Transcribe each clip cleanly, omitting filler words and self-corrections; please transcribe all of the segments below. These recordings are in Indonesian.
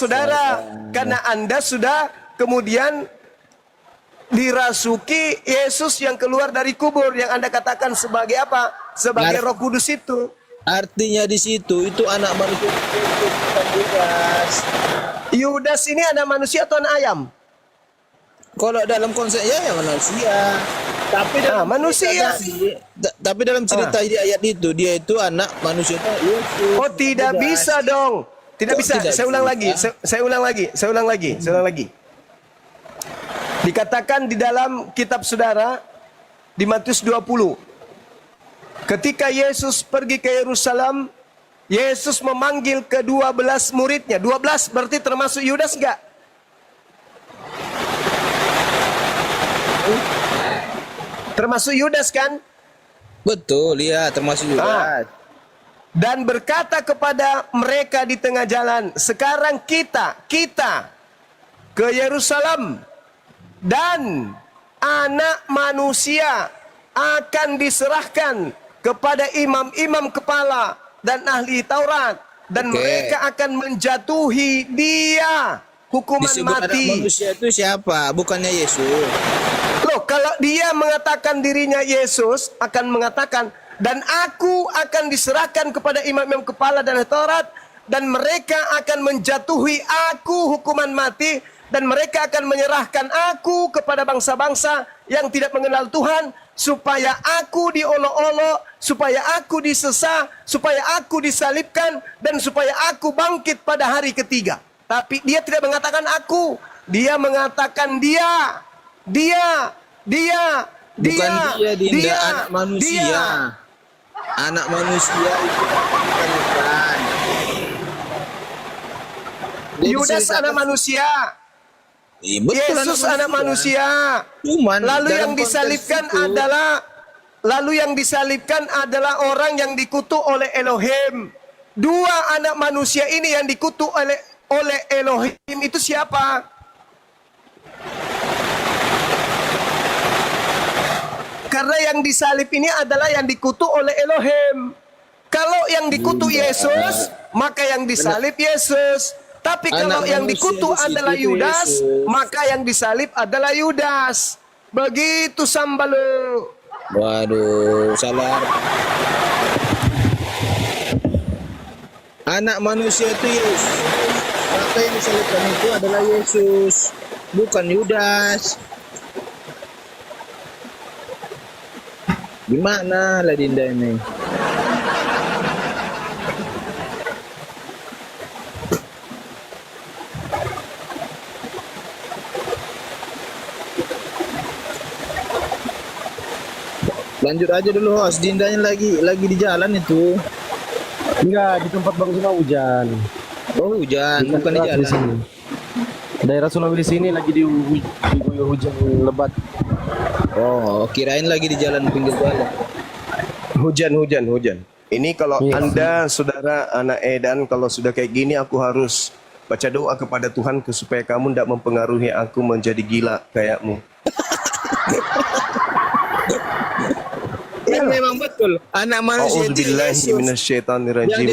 saudara, karena Anda sudah kemudian dirasuki Yesus yang keluar dari kubur, yang Anda katakan sebagai apa? Sebagai Roh Kudus itu. Artinya di situ itu anak manusia itu bukan Yudas. Yudas ini anak manusia atau anak ayam? Kalau dalam konsepnya ya manusia. Tapi dalam manusia. Tapi dalam cerita di ayat itu dia itu anak manusia Yesus. Oh, tidak bisa dong. Tidak bisa. Saya ulang lagi. Saya ulang lagi. Dikatakan di dalam kitab saudara di Matius 20. Ketika Yesus pergi ke Yerusalem, Yesus memanggil ke-12 muridnya. 12 berarti termasuk Yudas enggak? Termasuk Yudas kan? Betul, ya, termasuk Yudas. Dan berkata kepada mereka di tengah jalan, sekarang kita ke Yerusalem, dan anak manusia akan diserahkan kepada imam-imam kepala dan ahli Taurat, dan mereka akan menjatuhi dia hukuman mati. Anak manusia itu siapa? Bukannya Yesus. Loh, kalau dia mengatakan dirinya Yesus, akan mengatakan, dan aku akan diserahkan kepada imam-imam kepala dan Taurat, dan mereka akan menjatuhi aku hukuman mati, dan mereka akan menyerahkan aku kepada bangsa-bangsa yang tidak mengenal Tuhan, supaya aku diolok-olok, supaya aku disesah, supaya aku disalibkan, dan supaya aku bangkit pada hari ketiga. Tapi dia tidak mengatakan aku, dia mengatakan dia. Bukan dia, anak manusia. Anak manusia itu bukan. Yudas anak manusia. Yesus anak manusia. Lalu yang disalibkan adalah orang yang dikutuk oleh Elohim. Dua anak manusia ini yang dikutuk oleh Elohim itu siapa? Karena yang disalib ini adalah yang dikutuk oleh Elohim. Kalau yang dikutuk Yesus, maka yang disalib Yesus. Tapi kalau yang dikutuk adalah Yudas, maka yang disalib adalah Yudas. Begitu Sambalo. Waduh, salah. Anak manusia itu Yesus. Maka yang disalibkan itu adalah Yesus, bukan Yudas. Gimana lah Dinda ini? Lanjut aja dulu host, Dindanya lagi di jalan itu. Enggak, di tempat Bang Zuma hujan. Oh hujan, bukan di jalan. Sini. Daerah Sulawesi ini lagi diguyur hujan lebat. Oh, kirain lagi di jalan pinggir jalan. Hujan. Ini kalau Anda, saudara anak Edan, kalau sudah kayak gini aku harus baca doa kepada Tuhan supaya kamu tidak mempengaruhi aku menjadi gila kayakmu. Ya, memang betul. Anak manusia itu Yesus.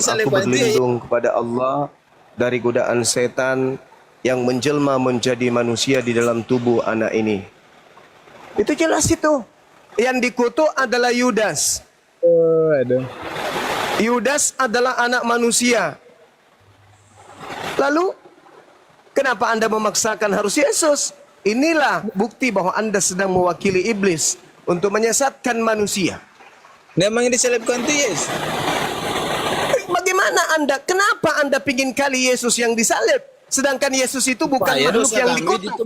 Aku berlindung kepada Allah dari godaan setan yang menjelma menjadi manusia di dalam tubuh anak ini. Itu jelas itu. Yang dikutuk adalah Yudas. Yudas adalah anak manusia. Lalu, kenapa Anda memaksakan harus Yesus? Inilah bukti bahwa Anda sedang mewakili iblis untuk menyesatkan manusia. Memang yang disalibkan itu Yesus. Bagaimana Anda? Kenapa Anda pingin kali Yesus yang disalib? Sedangkan Yesus itu bukan makhluk yang dikutuk.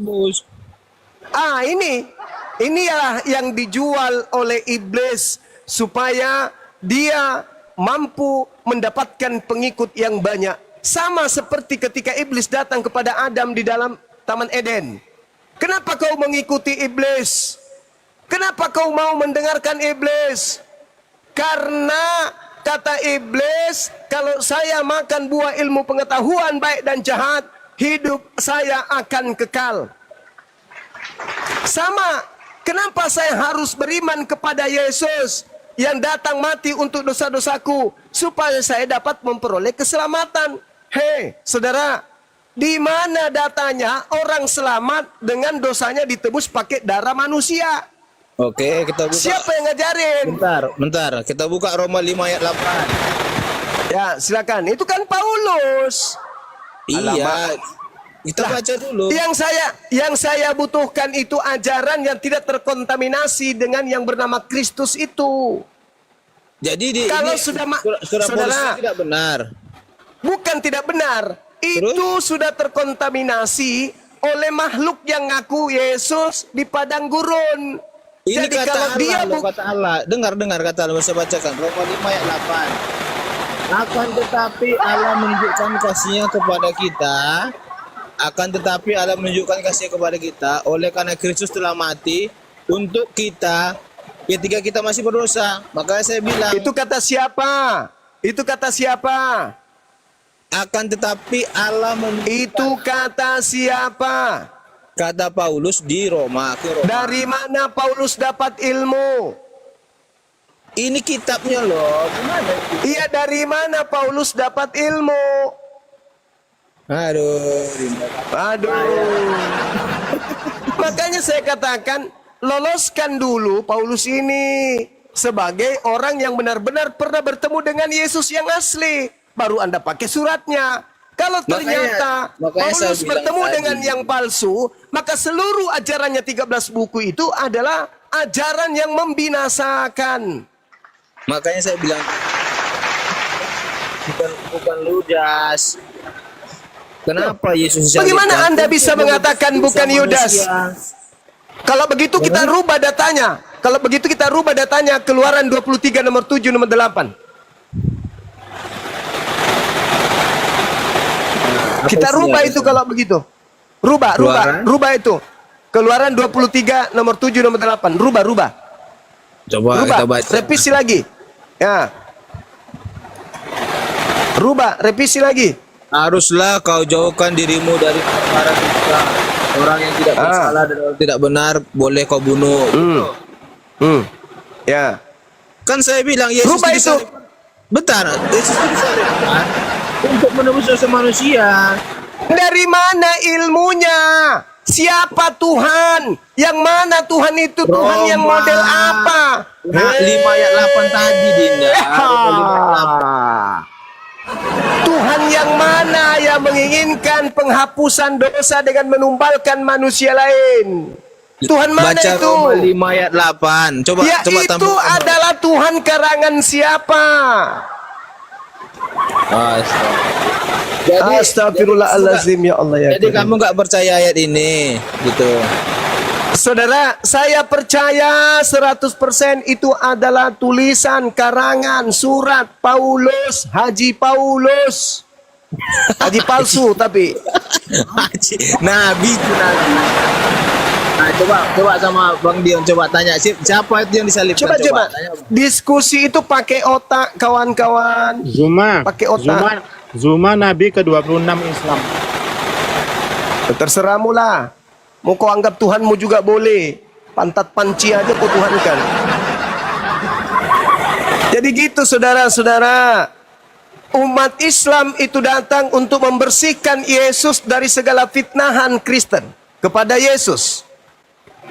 Inilah yang dijual oleh iblis supaya dia mampu mendapatkan pengikut yang banyak. Sama seperti ketika iblis datang kepada Adam di dalam Taman Eden. Kenapa kau mengikuti iblis? Kenapa kau mau mendengarkan iblis? Karena kata iblis, kalau saya makan buah ilmu pengetahuan baik dan jahat, hidup saya akan kekal. Sama, kenapa saya harus beriman kepada Yesus yang datang mati untuk dosa-dosaku supaya saya dapat memperoleh keselamatan? Hei, saudara, Di mana datanya orang selamat dengan dosanya ditebus pakai darah manusia? Oke, kita buka. Siapa yang ngajarin? Bentar. Kita buka Roma 5 ayat 8. Ya, silakan. Itu kan Paulus. Iya. Kita baca dulu. Yang saya butuhkan itu ajaran yang tidak terkontaminasi dengan yang bernama Kristus itu. Jadi Kalau ini sudah surah Paulus saudara, tidak benar. bukan tidak benar. Itu sudah terkontaminasi oleh makhluk yang ngaku Yesus di padang gurun. Ini Jadi kata kalau Allah, dia kata Allah. Dengar kata Allah, saya bacakan Roma 5 ayat 8. Akan tetapi Allah menunjukkan kasihnya kepada kita. Akan tetapi Allah menunjukkan kasihnya kepada kita oleh karena Kristus telah mati untuk kita ketika kita masih berdosa. Makanya saya bilang, itu kata siapa? Itu kata siapa? akan tetapi Allah menunjukkan, Itu kata siapa? kata Paulus di Roma, ke Roma. Dari mana Paulus dapat ilmu? Ini kitabnya loh. Gimana? Iya, dari mana Paulus dapat ilmu? Aduh. Makanya saya katakan, loloskan dulu Paulus ini sebagai orang yang benar-benar pernah bertemu dengan Yesus yang asli. Baru Anda pakai suratnya. Kalau ternyata makanya saya Paulus bilang bertemu tadi. dengan yang palsu, maka seluruh ajarannya 13 buku itu adalah ajaran yang membinasakan. Makanya saya bilang bukan ludas. Kenapa Yesus Bagaimana Anda bisa mengatakan bukan Yudas? Kalau begitu kita rubah datanya. Kalau begitu kita rubah datanya, Keluaran 23 nomor 7 nomor 8. Kita rubah itu kalau begitu. Rubah itu. Keluaran 23 nomor 7 nomor 8. Rubah. Coba kita baca. Revisi lagi. Ya. Revisi lagi. Haruslah kau jauhkan dirimu dari perkara dusta. Orang yang tidak bersalah dan orang tidak benar boleh kau bunuh. Ya. Kan saya bilang Yesus Rubah itu. Bentar, Yesus itu disalibkan untuk menebus dosa manusia. Dari mana ilmunya? Siapa Tuhan? Yang mana Tuhan itu? Tuhan Roma. yang model apa? Nah, 5 ayat 8 tadi, Dinda. Tuhan yang mana yang menginginkan penghapusan dosa dengan menumbalkan manusia lain? Tuhan mana Baca itu? Roma 5 ayat 8. Coba Ya coba itu tambahkan. adalah Tuhan karangan siapa? Astagfirullahaladzim, ya Allah ya. Jadi kamu nggak percaya ayat ini, gitu. Saudara, saya percaya 100% itu adalah tulisan, karangan, surat Paulus, Haji Paulus. Haji palsu tapi. Nabi itu nabi. Nah, coba sama Bang Dion coba tanya siapa itu yang disalibkan. Coba. Tanya. Diskusi itu pakai otak, kawan-kawan. Pakai otak. Zuma Nabi ke-26 Islam. Terserahmu lah. Mau kau anggap Tuhanmu juga boleh. Pantat panci aja kau tuhankan. Jadi gitu saudara-saudara. Umat Islam itu datang untuk membersihkan Yesus dari segala fitnahan Kristen kepada Yesus.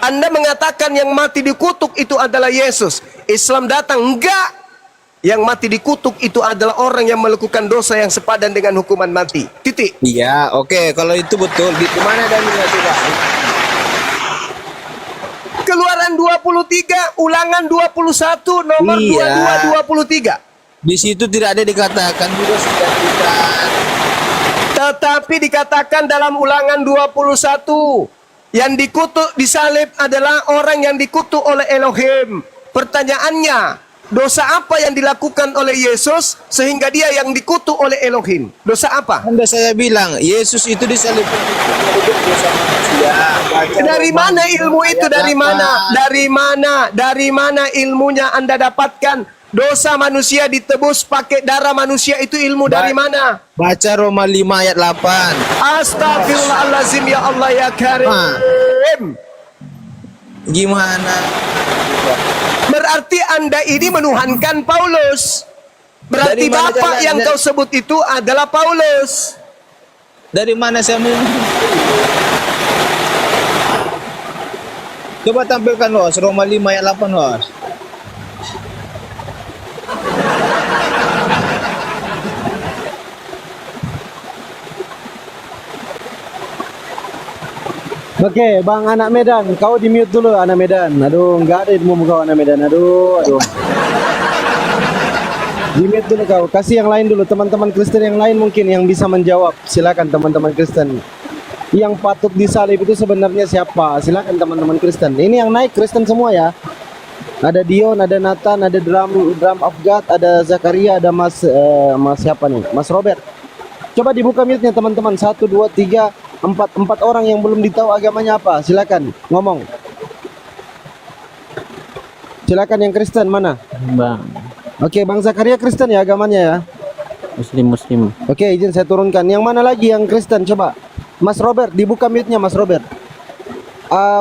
Anda mengatakan yang mati dikutuk itu adalah Yesus. Islam datang, enggak. Yang mati dikutuk itu adalah orang yang melakukan dosa yang sepadan dengan hukuman mati. Titik. Iya, oke. Kalau itu betul, di mana dalilnya coba? Keluaran 23, Ulangan 21, nomor 22, 23. Di situ tidak ada dikatakan juga sudah bukan. Tetapi dikatakan dalam Ulangan 21, yang dikutuk disalib adalah orang yang dikutuk oleh Elohim. Pertanyaannya, dosa apa yang dilakukan oleh Yesus sehingga dia yang dikutuk oleh Elohim? Dosa apa? Anda saya bilang, Yesus itu disalibkan untuk dosa manusia. Dari mana ilmu itu? Dari mana ilmunya Anda dapatkan? Dosa manusia ditebus pakai darah manusia, itu ilmu dari mana? Baca Roma 5 ayat 8. Astagfirullahalazim, ya Allah ya Karim. Gimana? Berarti Anda ini menuhankan Paulus. Berarti Dari mana Bapak jalannya? yang kau sebut itu adalah Paulus. Dari mana saya mau? Coba tampilkan host, Roma 5 ayat 8 host. Oke, Bang anak Medan, kau di mute dulu anak Medan. Aduh, nggak ada ilmu kau anak Medan. Aduh. Di mute dulu kau. Kasih yang lain dulu, teman-teman Kristen yang lain mungkin yang bisa menjawab. Silakan teman-teman Kristen. Yang patut disalib itu sebenarnya siapa? Silakan teman-teman Kristen. Ini yang naik Kristen semua ya. Ada Dion, ada Nathan, ada drum of God, ada Zakaria, ada Mas siapa nih? Mas Robert. Coba dibuka mute-nya teman-teman. 1 2 3 4 orang yang belum ditahu agamanya apa. Silakan ngomong. Silakan yang Kristen mana? Bang, Oke, Bang Zakaria Kristen ya agamanya ya. Muslim. Oke, izin saya turunkan. Yang mana lagi yang Kristen coba? Mas Robert dibuka mute-nya Mas Robert.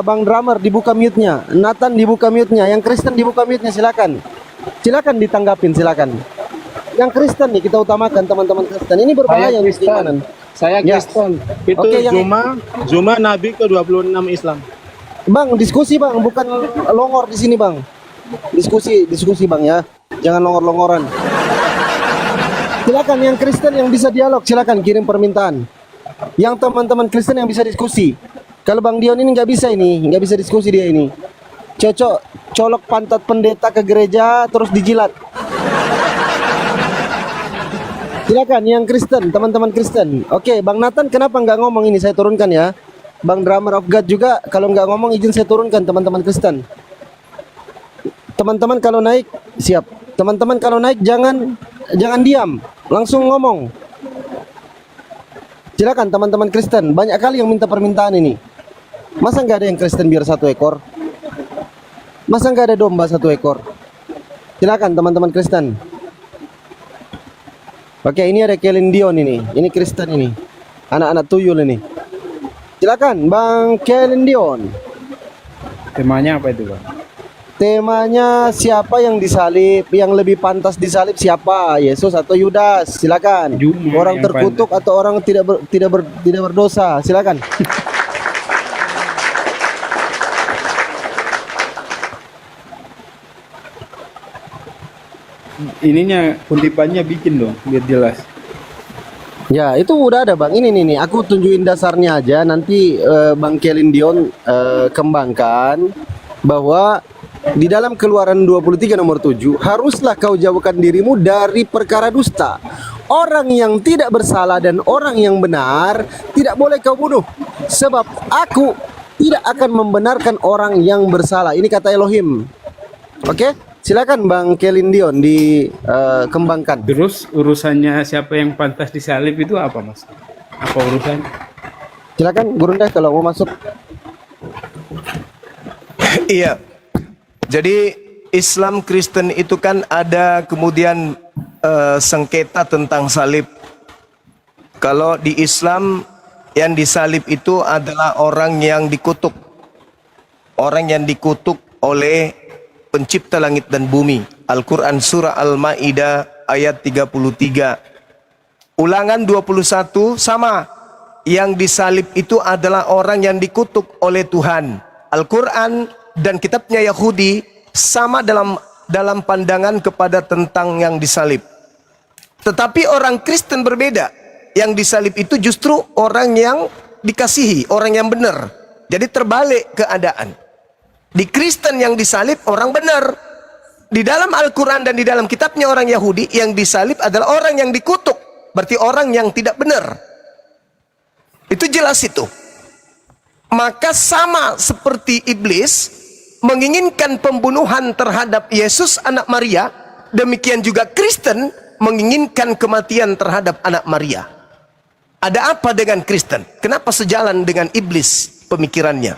Bang Drummer dibuka mute-nya. Nathan dibuka mute-nya. Yang Kristen dibuka mute-nya silakan. Silakan ditanggapin silakan. Yang Kristen nih kita utamakan teman-teman Kristen. Ini berbahaya Saya nih Kristen. gimana? Saya Ya. Kristen. Itu Oke, yang- Zuma Nabi ke-26 Islam. Bang, diskusi Bang, bukan longor di sini Bang. Diskusi Bang ya. Jangan longor-longoran. Silakan yang Kristen yang bisa dialog, silakan kirim permintaan. Yang teman-teman Kristen yang bisa diskusi. Kalau Bang Dion ini nggak bisa diskusi dia ini. Colok pantat pendeta ke gereja terus dijilat. Silakan yang Kristen, teman-teman Kristen. Oke, Bang Nathan kenapa nggak ngomong ini? Saya turunkan ya. Bang Drummer of God juga kalau nggak ngomong izin saya turunkan teman-teman Kristen. Teman-teman kalau naik siap. Teman-teman kalau naik jangan diam, langsung ngomong. Silakan teman-teman Kristen. Banyak kali yang minta permintaan ini. Masa nggak ada yang Kristen biar 1 ekor? Masa nggak ada domba 1 ekor? Silakan teman-teman Kristen. Oke, ini ada Kelin Dion ini. Ini Kristen ini. Anak-anak tuyul ini. Silakan Bang Kelin Dion. Temanya apa itu, Bang? Temanya siapa yang disalib? Yang lebih pantas disalib siapa? Yesus atau Yudas? Silakan. Orang yang terkutuk atau orang tidak berdosa? Silakan. Ininya kutipannya bikin dong biar jelas. Ya, itu udah ada Bang. Ini nih, aku tunjukin dasarnya aja. Nanti Bang Kelin Dion kembangkan bahwa di dalam Keluaran 23 nomor 7, haruslah kau jauhkan dirimu dari perkara dusta. Orang yang tidak bersalah dan orang yang benar tidak boleh kau bunuh. Sebab aku tidak akan membenarkan orang yang bersalah. Ini kata Elohim. Oke? Silakan Bang Kelin Dion dikembangkan. Terus urusannya siapa yang pantas disalib itu apa, Mas? Apa urusan? Silakan Gurunda kalau mau masuk. Iya. Jadi Islam Kristen itu kan ada kemudian sengketa tentang salib. Kalau di Islam yang disalib itu adalah orang yang dikutuk. Orang yang dikutuk oleh pencipta langit dan bumi. Al-Quran surah Al-Ma'idah ayat 33. Ulangan 21 sama. Yang disalib itu adalah orang yang dikutuk oleh Tuhan. Al-Quran dan kitabnya Yahudi sama dalam pandangan kepada tentang yang disalib. Tetapi orang Kristen berbeda. Yang disalib itu justru orang yang dikasihi, orang yang benar. Jadi terbalik keadaan. Di Kristen yang disalib orang benar. Di dalam Al-Quran dan di dalam kitabnya orang Yahudi yang disalib adalah orang yang dikutuk. Berarti orang yang tidak benar. Itu jelas itu. Maka sama seperti iblis menginginkan pembunuhan terhadap Yesus anak Maria, demikian juga Kristen menginginkan kematian terhadap anak Maria. Ada apa dengan Kristen? Kenapa sejalan dengan iblis pemikirannya?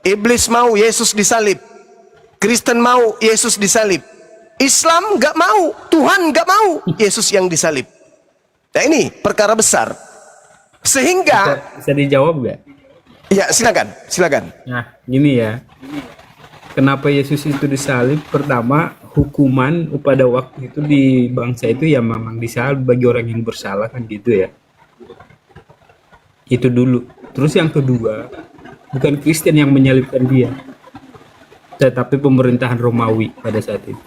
Iblis mau Yesus disalib, Kristen mau Yesus disalib, Islam gak mau, Tuhan gak mau Yesus yang disalib. Nah ini perkara besar. Sehingga Bisa dijawab gak? ya silakan. Nah, gini ya. Kenapa Yesus itu disalib? Pertama, hukuman pada waktu itu di bangsa itu ya memang disalib bagi orang yang bersalah kan gitu ya. Itu dulu. Terus yang kedua, bukan Kristen yang menyalibkan dia, tetapi pemerintahan Romawi pada saat itu.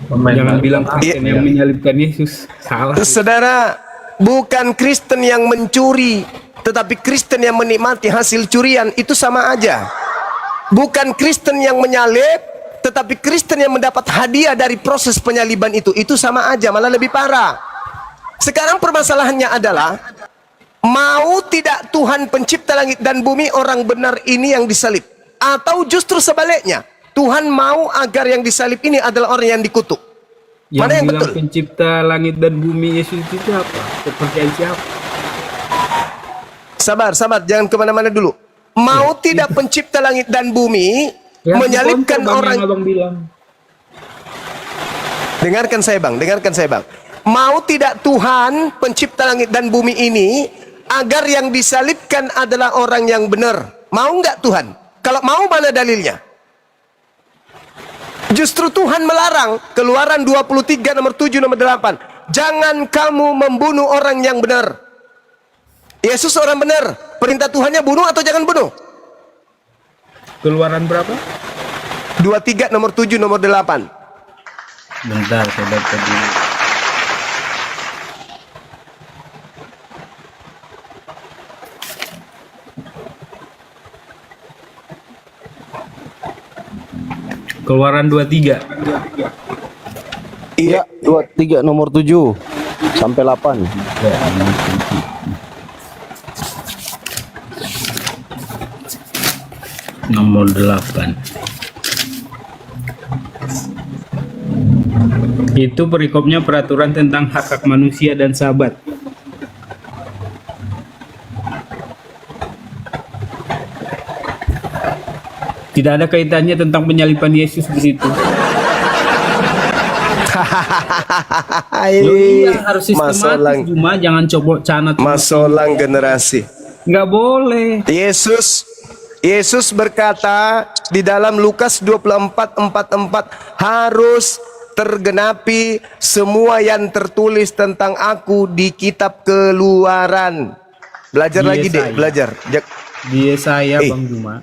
Jangan bilang Kristen yang menyalibkan Yesus. Salah. Saudara, bukan Kristen yang mencuri, tetapi Kristen yang menikmati hasil curian, itu sama aja. Bukan Kristen yang menyalib, tetapi Kristen yang mendapat hadiah dari proses penyaliban itu sama aja, malah lebih parah. Sekarang permasalahannya adalah, mau tidak Tuhan pencipta langit dan bumi orang benar ini yang disalib? Atau justru sebaliknya, Tuhan mau agar yang disalib ini adalah orang yang dikutuk? Yang Mana yang bilang betul? pencipta langit dan bumi Yesus itu siapa? Kepercayaan siapa? Sabar, jangan kemana-mana dulu. Mau tidak pencipta langit dan bumi Ya, menyalibkan Bang, orang? yang abang bilang. Dengarkan saya bang. Mau tidak Tuhan pencipta langit dan bumi ini agar yang disalibkan adalah orang yang benar? Mau nggak Tuhan? Kalau mau, mana dalilnya? Justru Tuhan melarang. Keluaran 23 nomor 7 nomor 8. Jangan kamu membunuh orang yang benar. Yesus orang benar. Perintah Tuhannya bunuh atau jangan bunuh? Keluaran berapa? 23 nomor 7 nomor 8. Bentar, saya baca dulu. Keluaran 23. Iya, 23 nomor 7 sampai 8. Nomor 8. Itu perikopnya peraturan tentang hak-hak manusia dan sabat. Tidak ada kaitannya tentang penyaliban Yesus di situ. Loh, iya, harus sistematis, cuma jangan coba canat. Masolang generasi. Nggak boleh. Yesus berkata di dalam Lukas 24:44, harus tergenapi semua yang tertulis tentang aku di kitab Keluaran. Belajar Di lagi deh, Yesaya. belajar. Di Yesaya, Bang Juma.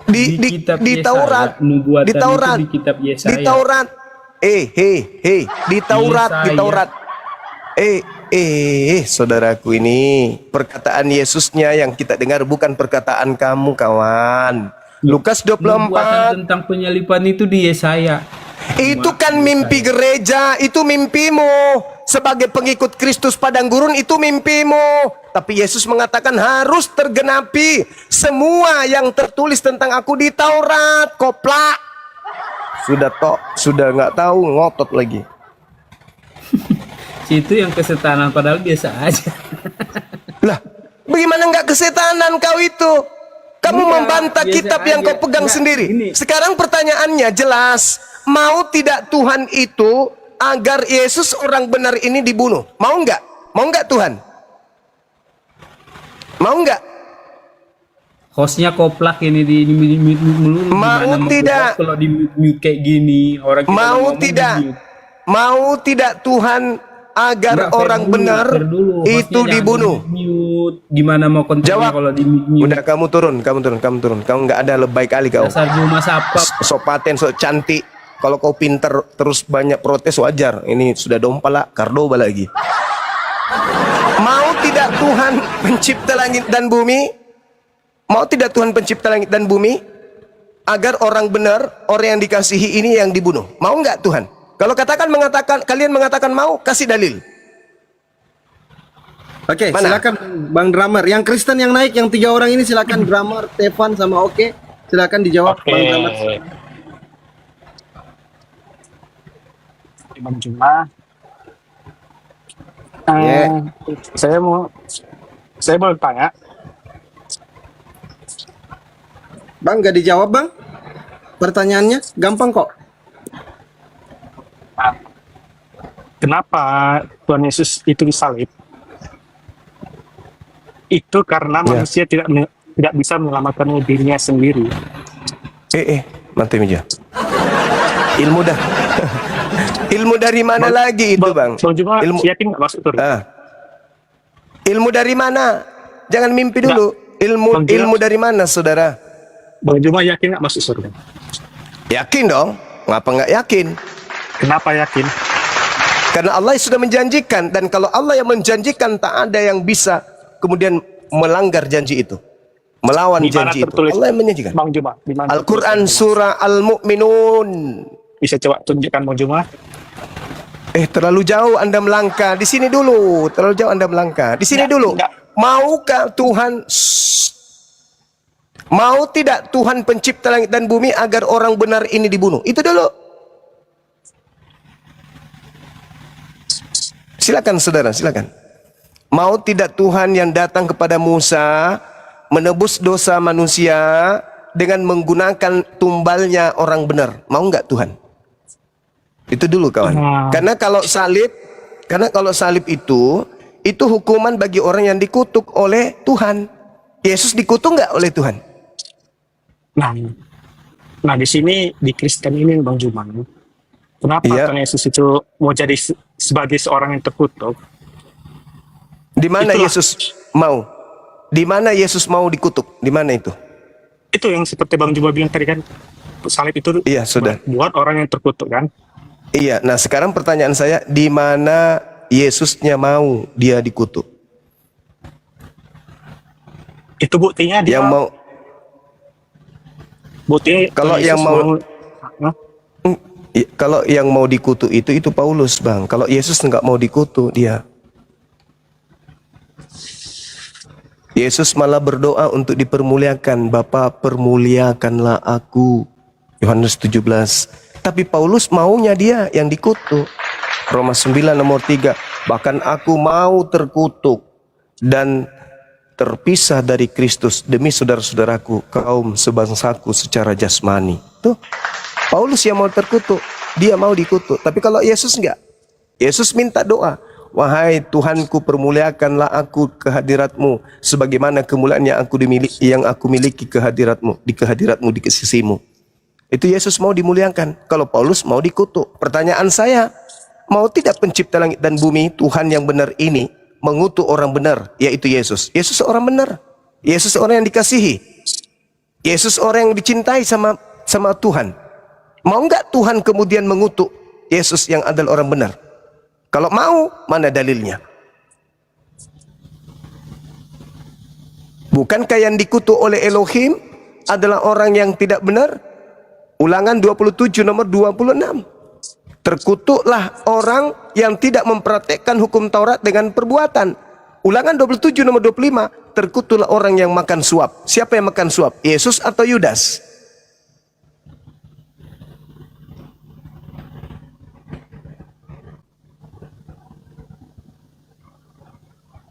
Di kitab di Yesaya, Taurat, nubuatan di Taurat, itu di kitab Yesaya. di Taurat. Di Taurat, di Yesaya. Taurat. Saudaraku, ini perkataan Yesusnya yang kita dengar, bukan perkataan kamu, kawan. Lukas Nubuatan 24. tentang penyaliban itu di Yesaya. Itu kan mimpi gereja, itu mimpimu. Sebagai pengikut Kristus padang gurun, itu mimpimu. Tapi Yesus mengatakan harus tergenapi semua yang tertulis tentang aku di Taurat. Koplak. Sudah nggak tahu, ngotot lagi. Itu yang kesetanan, padahal biasa aja. Lah, bagaimana nggak kesetanan kau itu? Kamu Enggak, membantah biasa kitab yang aja. kau pegang Enggak, sendiri. gini. Sekarang pertanyaannya jelas. Mau tidak Tuhan itu agar Yesus orang benar ini dibunuh? Mau nggak? Mau nggak Tuhan? Mau nggak? Hostnya koplak ini di melulu. Mau tidak? Kalau di mute kayak gini orang kita Mau ngomong tidak? di-mute. Mau tidak Tuhan agar Enggak, orang fair benar dulu. Hostnya itu jangan dibunuh? di-mute. Gimana mau kontennya Jawab. kalau di mute? Udah, kamu turun. Kamu nggak ada lebay kali kau. Dasar Juma Sapa. Sok paten, sok cantik. Kalau kau pinter terus banyak protes, wajar. Ini sudah dompala, Kardoba lagi. Mau tidak Tuhan pencipta langit dan bumi? Mau tidak Tuhan pencipta langit dan bumi agar orang benar, orang yang dikasihi ini yang dibunuh? Mau nggak Tuhan? Kalau kalian mengatakan mau, kasih dalil. Oke, Mana? silakan Bang Drummer. Yang Kristen yang naik, yang 3 orang ini silakan Drummer, Stefan sama Oke. Silakan dijawab Bang Drummer. Bang Juma. Yeah. Saya mau tanya. Bang, gak dijawab Bang? Pertanyaannya gampang kok. Kenapa Tuhan Yesus itu disalib? Itu karena manusia tidak bisa menyelamatkan dirinya sendiri. Mantap aja. Ilmu dah. Ilmu dari mana lagi itu, Bang? Bang Juma Ilmu yakin nggak masuk surga? ilmu dari mana? Jangan mimpi dulu. Bang Juma- Ilmu dari mana, saudara? Bang Juma yakin nggak masuk surga? Yakin dong. Ngapa nggak yakin? Kenapa yakin? Karena Allah sudah menjanjikan, dan kalau Allah yang menjanjikan, tak ada yang bisa kemudian melanggar janji itu, melawan Di mana janji itu. tertulis? Allah yang menjanjikan. Bang Juma, di mana Al-Quran tertulis? surah Al-Mu'minun. Bisa coba tunjukkan Bang Juma? Terlalu jauh Anda melangkah. Di sini dulu. Terlalu jauh Anda melangkah. Di sini dulu. enggak. Maukah Tuhan? Mau tidak Tuhan pencipta langit dan bumi agar orang benar ini dibunuh? Itu dulu. Silakan saudara, silakan. Mau tidak Tuhan yang datang kepada Musa menebus dosa manusia dengan menggunakan tumbalnya orang benar? Mau enggak Tuhan? Itu dulu kawan. Karena kalau salib itu hukuman bagi orang yang dikutuk oleh Tuhan. Yesus dikutuk enggak oleh Tuhan? Nah di sini di Kristen ini Bang Juma, kenapa Iya. Tuhan Yesus itu mau jadi sebagai seorang yang terkutuk? Di mana Itulah. Yesus mau? Di mana Yesus mau dikutuk? Di mana itu? Itu yang seperti Bang Juma bilang tadi kan, salib itu Iya, sudah. buat orang yang terkutuk kan? Iya, nah sekarang pertanyaan saya, di mana Yesusnya mau dia dikutuk? Itu buktinya dia. Yang mau Buktinya Kalau Tuhan yang Yesus mau- Hah? kalau yang mau dikutuk itu Paulus, Bang. Kalau Yesus enggak mau dikutuk dia. Yesus malah berdoa untuk dipermuliakan. Bapa, permuliakanlah aku. Yohanes 17. Tapi Paulus maunya dia yang dikutuk. Roma 9 nomor 3. Bahkan aku mau terkutuk dan terpisah dari Kristus demi saudara-saudaraku, kaum sebangsaku secara jasmani. Tuh, Paulus yang mau terkutuk, dia mau dikutuk. Tapi kalau Yesus enggak. Yesus minta doa. Wahai Tuhanku, permuliakanlah aku kehadiratmu sebagaimana kemuliaan yang aku miliki di kehadiratmu di sisimu. Itu Yesus mau dimuliakan. Kalau Paulus mau dikutuk. Pertanyaan saya, mau tidak pencipta langit dan bumi, Tuhan yang benar ini mengutuk orang benar, yaitu Yesus. Yesus orang benar. Yesus orang yang dikasihi. Yesus orang yang dicintai sama Tuhan. Mau enggak Tuhan kemudian mengutuk Yesus yang adalah orang benar? Kalau mau, mana dalilnya? Bukankah yang dikutuk oleh Elohim adalah orang yang tidak benar? Ulangan 27 nomor 26. Terkutuklah orang yang tidak mempraktekkan hukum Taurat dengan perbuatan. Ulangan 27 nomor 25. Terkutuklah orang yang makan suap. Siapa yang makan suap? Yesus atau Yudas?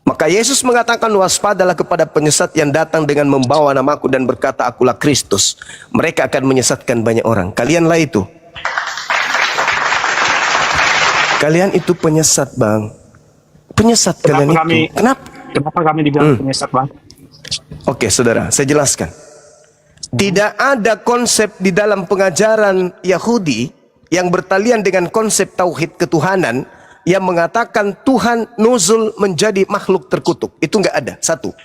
Maka Yesus mengatakan, waspadalah kepada penyesat yang datang dengan membawa namaku dan berkata, akulah Kristus. Mereka akan menyesatkan banyak orang. Kalianlah itu. Kalian itu penyesat, Bang. Penyesat kalian itu. Kenapa kami dibilang penyesat, Bang? Oke, saudara, saya jelaskan. Tidak ada konsep di dalam pengajaran Yahudi yang bertalian dengan konsep tauhid ketuhanan yang mengatakan Tuhan nuzul menjadi makhluk terkutuk. Itu enggak ada. Satu.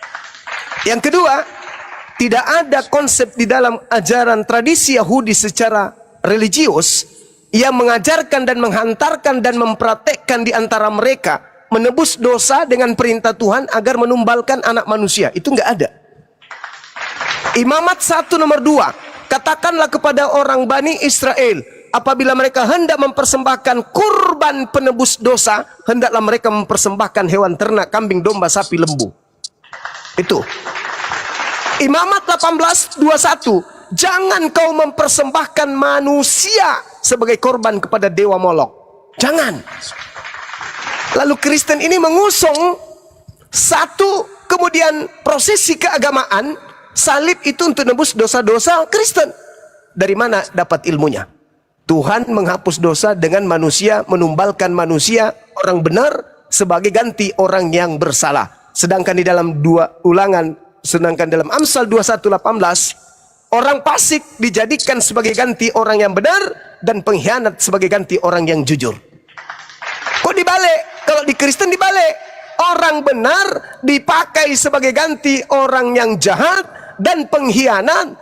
Yang kedua, tidak ada konsep di dalam ajaran tradisi Yahudi secara religius yang mengajarkan dan menghantarkan dan mempraktekkan di antara mereka menebus dosa dengan perintah Tuhan agar menumbalkan anak manusia. Itu enggak ada. Imamat 1 nomor 2. Katakanlah kepada orang Bani Israel, apabila mereka hendak mempersembahkan kurban penebus dosa, hendaklah mereka mempersembahkan hewan ternak, kambing, domba, sapi, lembu. Itu. Imamat 18:21. Jangan kau mempersembahkan manusia sebagai korban kepada dewa Molok. Jangan. Lalu Kristen ini mengusung satu, kemudian prosesi keagamaan, salib itu untuk nebus dosa-dosa Kristen. Dari mana dapat ilmunya? Tuhan menghapus dosa dengan manusia, menumbalkan manusia orang benar sebagai ganti orang yang bersalah. Sedangkan di dalam sedangkan dalam Amsal 21:18, Orang fasik dijadikan sebagai ganti orang yang benar, dan pengkhianat sebagai ganti orang yang jujur. Kok dibalik? Kalau di Kristen dibalik. Orang benar dipakai sebagai ganti orang yang jahat, dan pengkhianat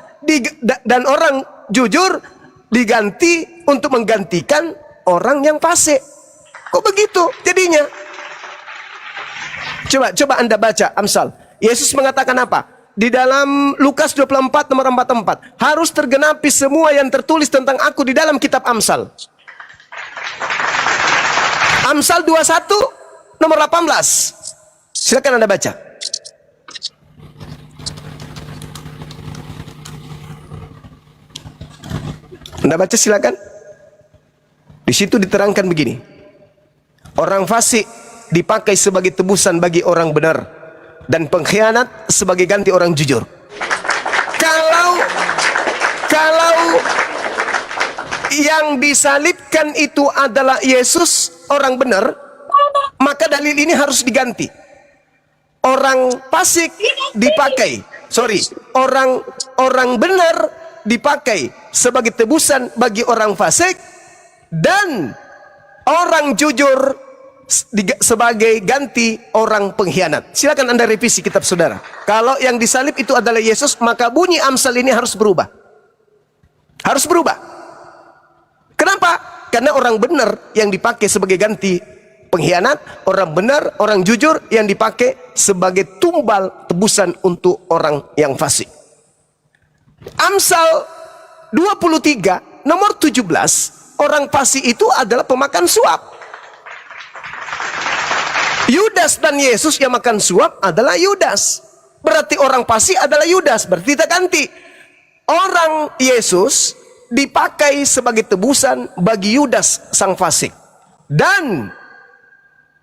dan orang jujur diganti untuk menggantikan orang yang fasik. Kok begitu jadinya? Coba Anda baca Amsal. Yesus mengatakan apa? Di dalam Lukas 24 nomor 44, harus tergenapi semua yang tertulis tentang aku di dalam kitab Amsal. Amsal 21 nomor 18. Silakan Anda baca. Anda baca silakan. Di situ diterangkan begini. Orang fasik dipakai sebagai tebusan bagi orang benar, dan pengkhianat sebagai ganti orang jujur. Kalau yang disalibkan itu adalah Yesus, orang benar, maka dalil ini harus diganti. Orang fasik dipakai, orang benar dipakai sebagai tebusan bagi orang fasik, dan orang jujur sebagai ganti orang pengkhianat. Silakan Anda revisi kitab saudara. Kalau yang disalib itu adalah Yesus, maka bunyi Amsal ini harus berubah. Harus berubah. Kenapa? Karena orang benar yang dipakai sebagai ganti pengkhianat, orang benar, orang jujur yang dipakai sebagai tumbal tebusan untuk orang yang fasik. Amsal 23 nomor 17, orang fasik itu adalah pemakan suap. Yudas dan Yesus yang makan suap adalah Yudas. Berarti orang fasik adalah Yudas. Berarti kita ganti. Orang Yesus dipakai sebagai tebusan bagi Yudas sang fasik. Dan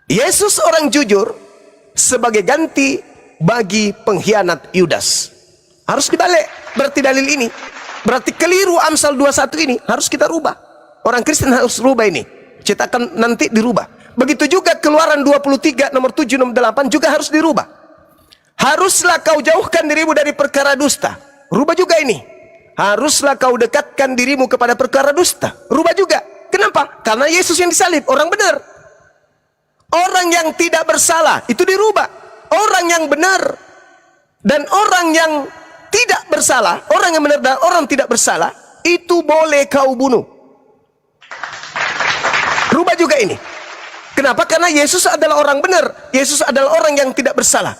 Yesus orang jujur sebagai ganti bagi pengkhianat Yudas. Harus dibalik. Berarti dalil ini. Berarti keliru Amsal 21 ini. Harus kita rubah. Orang Kristen harus rubah ini. Cetakan nanti dirubah. Begitu juga Keluaran 23 nomor 7 nomor 8 juga harus dirubah. Haruslah kau jauhkan dirimu dari perkara dusta. Rubah juga ini. Haruslah kau dekatkan dirimu kepada perkara dusta. Rubah juga. Kenapa? Karena Yesus yang disalib, orang benar. Orang yang tidak bersalah itu dirubah. Orang yang benar dan orang yang tidak bersalah, orang yang benar dan orang tidak bersalah, itu boleh kau bunuh. Rubah juga ini. Kenapa? Karena Yesus adalah orang benar. Yesus adalah orang yang tidak bersalah.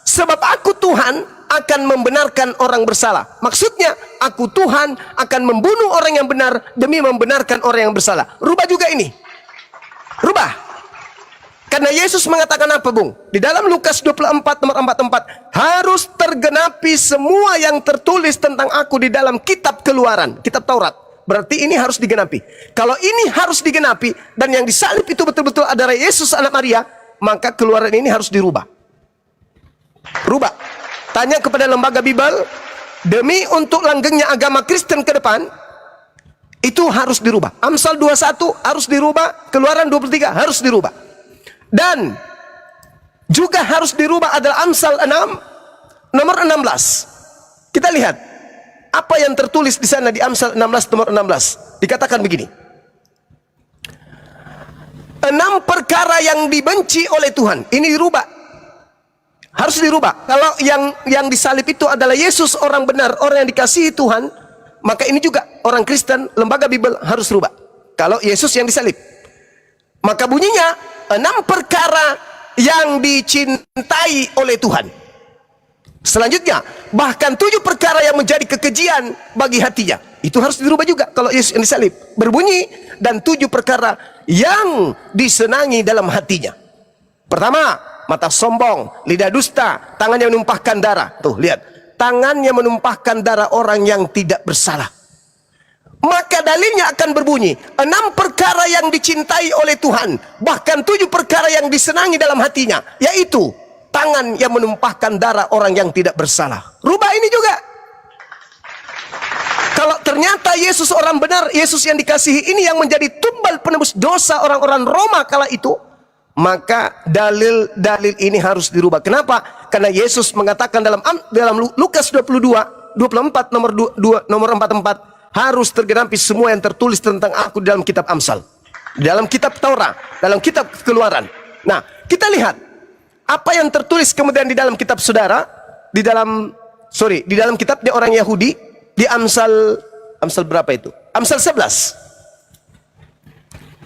Sebab aku Tuhan akan membenarkan orang bersalah. Maksudnya, aku Tuhan akan membunuh orang yang benar demi membenarkan orang yang bersalah. Rubah juga ini. Rubah. Karena Yesus mengatakan apa, Bung? Di dalam Lukas 24 nomor 44, harus tergenapi semua yang tertulis tentang aku di dalam kitab Keluaran, kitab Taurat. Berarti ini harus digenapi. Kalau ini harus digenapi dan yang disalib itu betul-betul adalah Yesus anak Maria, maka Keluaran ini harus dirubah. Rubah. Tanya kepada lembaga Bible, demi untuk langgengnya agama Kristen ke depan, itu harus dirubah. Amsal 21 harus dirubah, Keluaran 23 harus dirubah. Dan juga harus dirubah adalah Amsal 6 nomor 16. Kita lihat apa yang tertulis di sana di Amsal 16 nomor 16. Dikatakan begini. 6 perkara yang dibenci oleh Tuhan. Ini dirubah. Harus dirubah. Kalau yang disalib itu adalah Yesus orang benar, orang yang dikasihi Tuhan, maka ini juga orang Kristen, lembaga Bible harus rubah. Kalau Yesus yang disalib, maka bunyinya 6 perkara yang dicintai oleh Tuhan. Selanjutnya, bahkan 7 perkara yang menjadi kekejian bagi hatinya. Itu harus dirubah juga kalau Yesus yang disalib. Berbunyi, dan 7 perkara yang disenangi dalam hatinya. Pertama, mata sombong, lidah dusta, tangannya menumpahkan darah. Tuh, lihat. Tangannya menumpahkan darah orang yang tidak bersalah. Maka dalilnya akan berbunyi, 6 perkara yang dicintai oleh Tuhan, bahkan 7 perkara yang disenangi dalam hatinya, yaitu tangan yang menumpahkan darah orang yang tidak bersalah. Rubah ini juga. Kalau ternyata Yesus orang benar, Yesus yang dikasihi ini yang menjadi tumbal penebus dosa orang-orang Roma kala itu, maka dalil-dalil ini harus dirubah. Kenapa? Karena Yesus mengatakan dalam Lukas 22 24 nomor 44 harus tergenapi semua yang tertulis tentang aku di dalam kitab Amsal, di dalam kitab Taurat, dalam kitab Keluaran. Nah, kita lihat apa yang tertulis kemudian di dalam kitab saudara, di dalam kitabnya orang Yahudi di Amsal berapa itu? Amsal 11.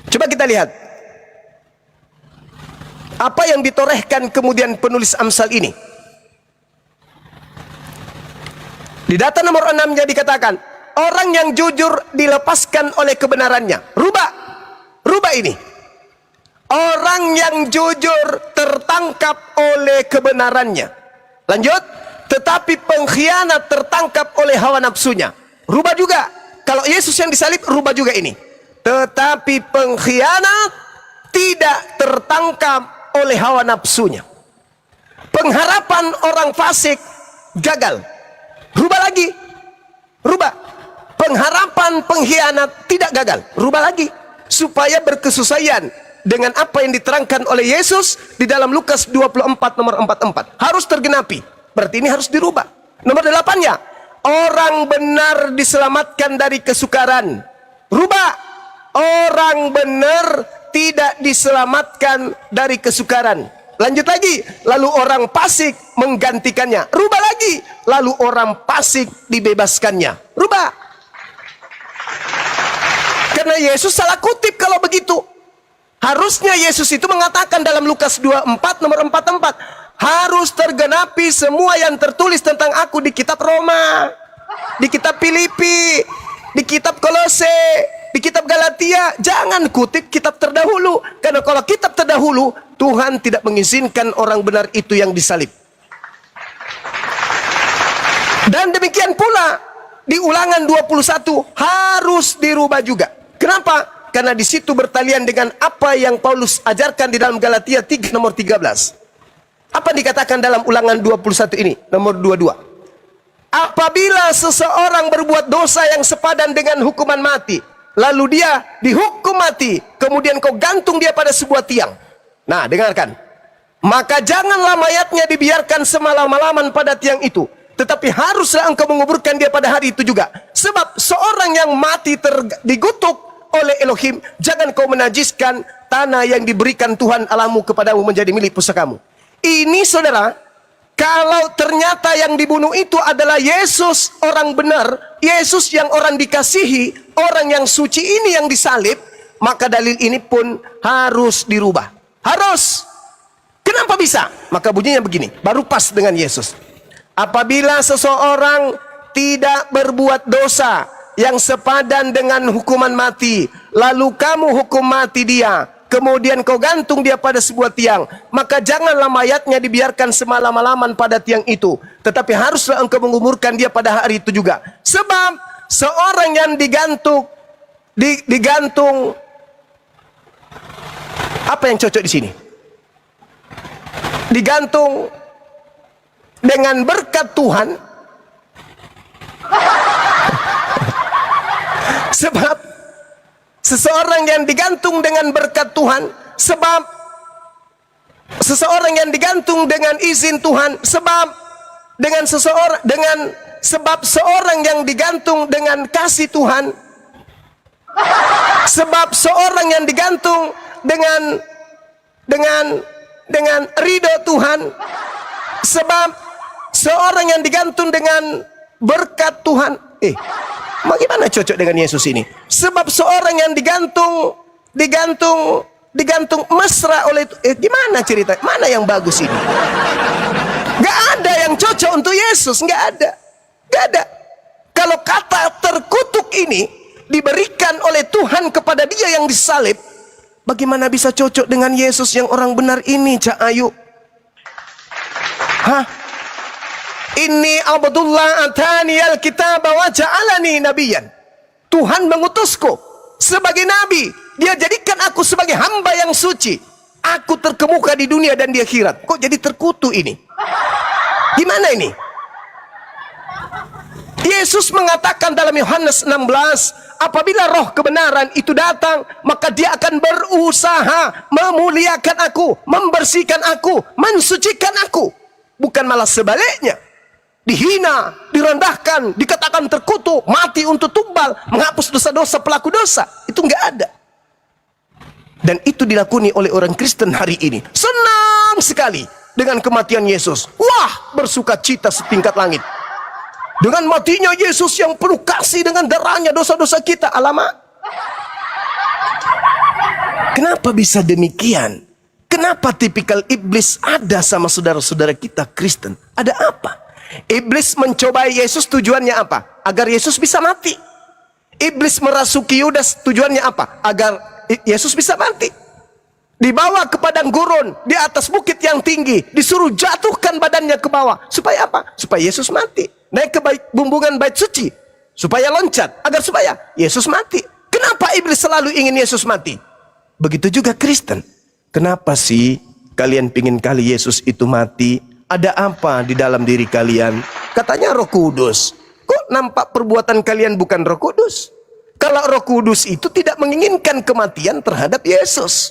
Coba kita lihat apa yang ditorehkan kemudian penulis Amsal ini. Di data nomor 6-nya dikatakan, orang yang jujur dilepaskan oleh kebenarannya. Rubah ini. Orang yang jujur tertangkap oleh kebenarannya. Lanjut. Tetapi pengkhianat tertangkap oleh hawa nafsunya. Rubah juga. Kalau Yesus yang disalib, rubah juga ini. Tetapi pengkhianat tidak tertangkap oleh hawa nafsunya. Pengharapan orang fasik gagal. Rubah lagi. Rubah. Pengharapan pengkhianat tidak gagal. Rubah lagi. Supaya berkesesuaian dengan apa yang diterangkan oleh Yesus di dalam Lukas 24 nomor 44. Harus tergenapi. Berarti ini harus dirubah. Nomor 8-nya. Orang benar diselamatkan dari kesukaran. Rubah. Orang benar tidak diselamatkan dari kesukaran. Lanjut lagi. Lalu orang fasik menggantikannya. Rubah lagi. Lalu orang fasik dibebaskannya. Rubah. Karena Yesus salah kutip kalau begitu. Harusnya Yesus itu mengatakan dalam Lukas 24 nomor 44. Harus tergenapi semua yang tertulis tentang aku di kitab Roma, di kitab Filipi, di kitab Kolose, di kitab Galatia. Jangan kutip kitab terdahulu. Karena kalau kitab terdahulu, Tuhan tidak mengizinkan orang benar itu yang disalib. Dan demikian pula di Ulangan 21 harus dirubah juga. Kenapa? Karena di situ bertalian dengan apa yang Paulus ajarkan di dalam Galatia 3 nomor 13. Apa dikatakan dalam Ulangan 21 ini? Nomor 22. Apabila seseorang berbuat dosa yang sepadan dengan hukuman mati, lalu dia dihukum mati, kemudian kau gantung dia pada sebuah tiang. Nah, dengarkan. Maka janganlah mayatnya dibiarkan semalam-malaman pada tiang itu, tetapi haruslah engkau menguburkan dia pada hari itu juga. Sebab seorang yang mati digutuk oleh Elohim, jangan kau menajiskan tanah yang diberikan Tuhan Allahmu kepadamu menjadi milik pusakamu. Ini saudara, kalau ternyata yang dibunuh itu adalah Yesus orang benar, Yesus yang orang dikasihi, orang yang suci ini yang disalib, maka dalil ini pun harus dirubah. Harus. Kenapa bisa? Maka bunyinya begini, baru pas dengan Yesus. Apabila seseorang tidak berbuat dosa yang sepadan dengan hukuman mati, lalu kamu hukum mati dia, kemudian kau gantung dia pada sebuah tiang, maka janganlah mayatnya dibiarkan semalam-malaman pada tiang itu, tetapi haruslah engkau menguburkan dia pada hari itu juga. Sebab seorang yang digantung, apa yang cocok di sini? Digantung dengan berkat Tuhan. Sebab seseorang yang digantung dengan berkat Tuhan, sebab seseorang yang digantung dengan izin Tuhan, sebab seorang yang digantung dengan kasih Tuhan, sebab seorang yang digantung dengan ridho Tuhan, sebab seorang yang digantung dengan berkat Tuhan. Bagaimana cocok dengan Yesus ini? Sebab seorang yang digantung mesra oleh gimana cerita? Mana yang bagus ini? Gak ada yang cocok untuk Yesus, gak ada. Kalau kata terkutuk ini diberikan oleh Tuhan kepada dia yang disalib, bagaimana bisa cocok dengan Yesus yang orang benar ini, Cak Ayu? Hah? Inni Abdullah atani al-kitab wa ja'alani nabiyan. Tuhan mengutusku sebagai nabi. Dia jadikan aku sebagai hamba yang suci. Aku terkemuka di dunia dan di akhirat. Kok jadi terkutuk ini? Gimana ini? Yesus mengatakan dalam Yohanes 16, apabila roh kebenaran itu datang, maka dia akan berusaha memuliakan aku, membersihkan aku, mensucikan aku. Bukan malah sebaliknya. dihina, direndahkan, dikatakan terkutuk, mati untuk tumbal, menghapus dosa-dosa pelaku dosa. Itu nggak ada. Dan itu dilakoni oleh orang Kristen hari ini. Senang sekali dengan kematian Yesus. Wah, bersuka cita setingkat langit. Dengan matinya Yesus yang penuh kasih, dengan darahnya dosa-dosa kita. Alamak. Kenapa bisa demikian? Kenapa tipikal iblis ada sama saudara-saudara kita Kristen? Ada apa? Iblis mencobai Yesus, tujuannya apa? Agar Yesus bisa mati. Iblis merasuki Yudas, tujuannya apa? Agar Yesus bisa mati. Dibawa ke padang gurun, di atas bukit yang tinggi, disuruh jatuhkan badannya ke bawah. Supaya apa? Supaya Yesus mati. Naik ke bumbungan bait suci, supaya loncat, agar supaya Yesus mati. Kenapa iblis selalu ingin Yesus mati? Begitu juga Kristen. Kenapa sih kalian pingin kali Yesus itu mati? Ada apa di dalam diri kalian? Katanya Roh Kudus. Kok nampak perbuatan kalian bukan Roh Kudus? Kalau Roh Kudus itu tidak menginginkan kematian terhadap Yesus.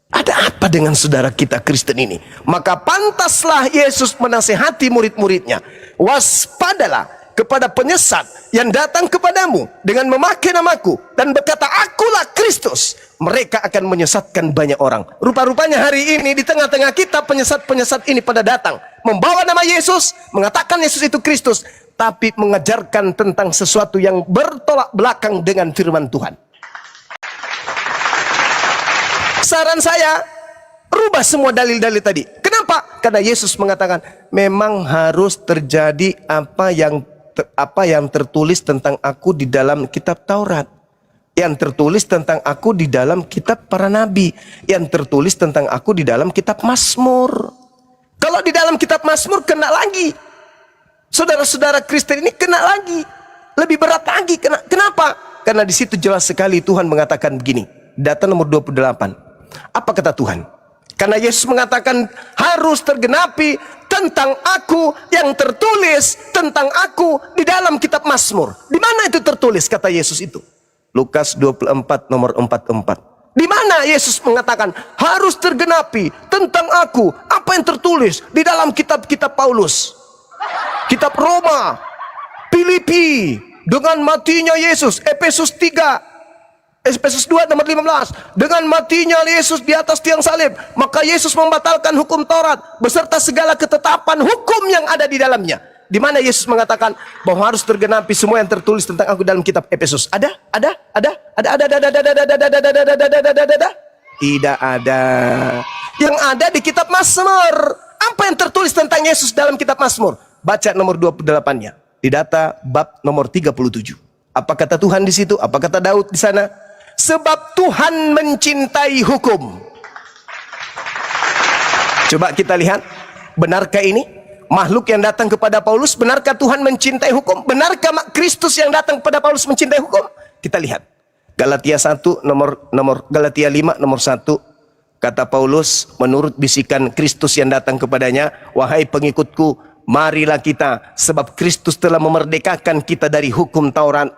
Ada apa dengan saudara kita Kristen ini? Maka pantaslah Yesus menasihati murid-muridnya. Waspadalah kepada penyesat yang datang kepadamu dengan memakai namaku dan berkata, akulah Kristus. Mereka akan menyesatkan banyak orang. Rupa-rupanya hari ini di tengah-tengah kita penyesat-penyesat ini pada datang, membawa nama Yesus, mengatakan Yesus itu Kristus, tapi mengajarkan tentang sesuatu yang bertolak belakang dengan firman Tuhan. Saran saya, rubah semua dalil-dalil tadi. Kenapa? Karena Yesus mengatakan memang harus terjadi apa yang tertulis tentang aku di dalam kitab Taurat, yang tertulis tentang aku di dalam kitab para nabi, yang tertulis tentang aku di dalam kitab Mazmur. Kalau di dalam kitab Mazmur kena lagi. Saudara-saudara Kristen ini kena lagi. Lebih berat lagi. Kenapa? Karena di situ jelas sekali Tuhan mengatakan begini. Data nomor 28. Apa kata Tuhan? Karena Yesus mengatakan harus tergenapi tentang aku yang tertulis tentang aku di dalam kitab Mazmur. Di mana itu tertulis kata Yesus itu? Lukas 24 nomor 44. Di mana Yesus mengatakan harus tergenapi tentang aku apa yang tertulis di dalam kitab-kitab Paulus, kitab Roma, Filipi, dengan matinya Yesus, Efesus 2 nomor 15, dengan matinya Yesus di atas tiang salib, maka Yesus membatalkan hukum Taurat beserta segala ketetapan hukum yang ada di dalamnya. Di mana Yesus mengatakan bahwa harus tergenapi semua yang tertulis tentang aku dalam kitab Efesus? Ada? Tidak ada. Yang ada di kitab Mazmur. Apa yang tertulis tentang Yesus dalam kitab Mazmur? Baca nomor 28-nya. Di data bab nomor 37. Apa kata Tuhan di situ? Apa kata Daud di sana? Sebab Tuhan mencintai hukum. Coba kita lihat, benarkah ini makhluk yang datang kepada Paulus? Benarkah Tuhan mencintai hukum? Benarkah Kristus yang datang kepada Paulus mencintai hukum? Kita lihat Galatia 1 Galatia 5 nomor 1. Kata Paulus menurut bisikan Kristus yang datang kepadanya, wahai pengikutku, marilah kita, sebab Kristus telah memerdekakan kita dari hukum Taurat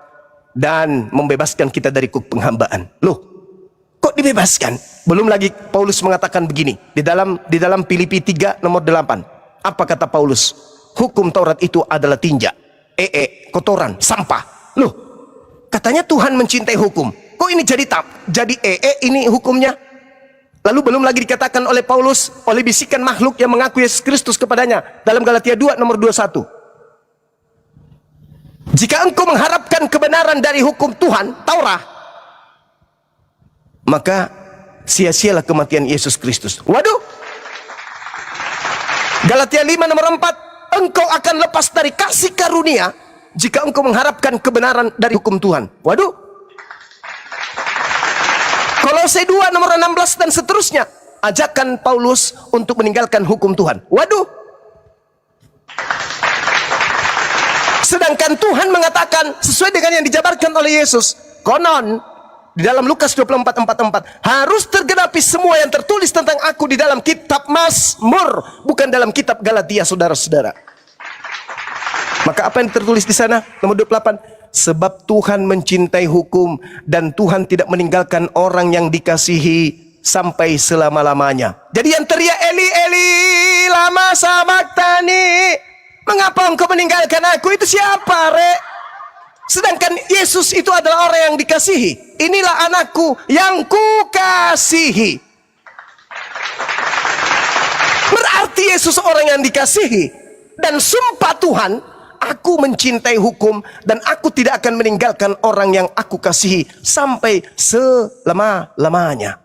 dan membebaskan kita dari penghambaan. Loh, kok dibebaskan? Belum lagi Paulus mengatakan begini di dalam Filipi 3 nomor 8. Apa kata Paulus? Hukum Taurat itu adalah tinja, kotoran, sampah. Loh, katanya Tuhan mencintai hukum. Kok ini jadi ini hukumnya? Lalu belum lagi dikatakan oleh Paulus oleh bisikan makhluk yang mengaku Yesus Kristus kepadanya dalam Galatia 2 nomor 21. Jika engkau mengharapkan kebenaran dari hukum Tuhan, Taurat, maka sia-sialah kematian Yesus Kristus. Waduh. Galatia 5 nomor 4, engkau akan lepas dari kasih karunia jika engkau mengharapkan kebenaran dari hukum Tuhan. Waduh. Kolose 2 nomor 16 dan seterusnya, ajakan Paulus untuk meninggalkan hukum Tuhan. Waduh. Sedangkan Tuhan mengatakan sesuai dengan yang dijabarkan oleh Yesus, konon di dalam Lukas 24:44 harus tergenapi semua yang tertulis tentang aku di dalam kitab Mazmur, bukan dalam kitab Galatia, saudara-saudara. Maka apa yang tertulis di sana? Nomor 28, sebab Tuhan mencintai hukum dan Tuhan tidak meninggalkan orang yang dikasihi sampai selama-lamanya. Jadi yang teriak Eli Eli lama sabachthani, Mengapa engkau meninggalkan aku? Itu siapa, Rek? Sedangkan Yesus itu adalah orang yang dikasihi. Inilah anakku yang kukasihi. Berarti Yesus orang yang dikasihi. Dan sumpah Tuhan, aku mencintai hukum dan aku tidak akan meninggalkan orang yang aku kasihi sampai selama-lamanya.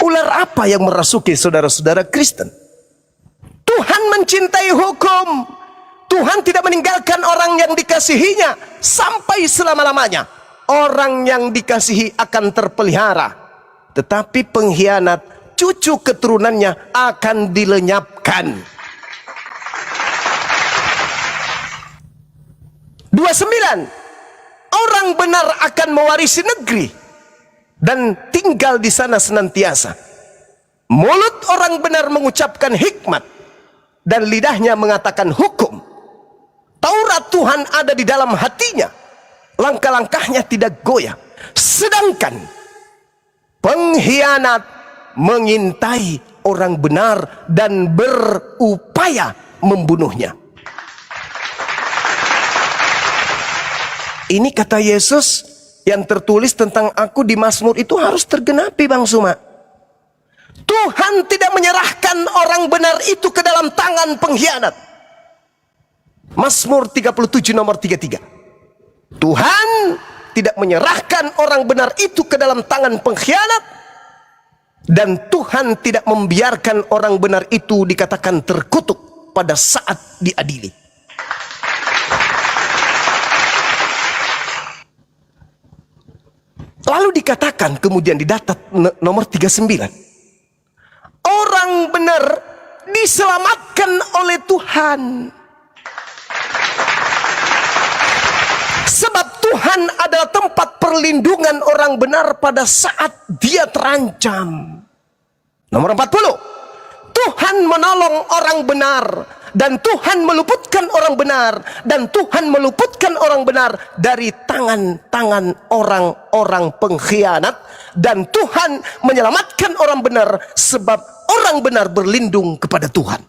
Ular apa yang merasuki saudara-saudara Kristen? Tuhan mencintai hukum. Tuhan tidak meninggalkan orang yang dikasihinya sampai selama-lamanya. Orang yang dikasihi akan terpelihara. Tetapi pengkhianat, cucu keturunannya akan dilenyapkan. 29. Orang benar akan mewarisi negeri dan tinggal di sana senantiasa. Mulut orang benar mengucapkan hikmat dan lidahnya mengatakan hukum. Taurat Tuhan ada di dalam hatinya, langkah-langkahnya tidak goyah. Sedangkan pengkhianat mengintai orang benar dan berupaya membunuhnya. Ini kata Yesus yang tertulis tentang aku di Mazmur itu harus tergenapi, Bang Suma. Tuhan tidak menyerahkan orang benar itu ke dalam tangan pengkhianat. Mazmur 37 nomor 33. Tuhan tidak menyerahkan orang benar itu ke dalam tangan pengkhianat. Dan Tuhan tidak membiarkan orang benar itu dikatakan terkutuk pada saat diadili. Lalu dikatakan kemudian di datat nomor 39. Orang benar diselamatkan oleh Tuhan. Sebab Tuhan adalah tempat perlindungan orang benar pada saat dia terancam. Nomor 40. Tuhan menolong orang benar. Dan Tuhan meluputkan orang benar. Dan Tuhan meluputkan orang benar dari tangan-tangan orang-orang pengkhianat. Dan Tuhan menyelamatkan orang benar. Sebab orang benar berlindung kepada Tuhan.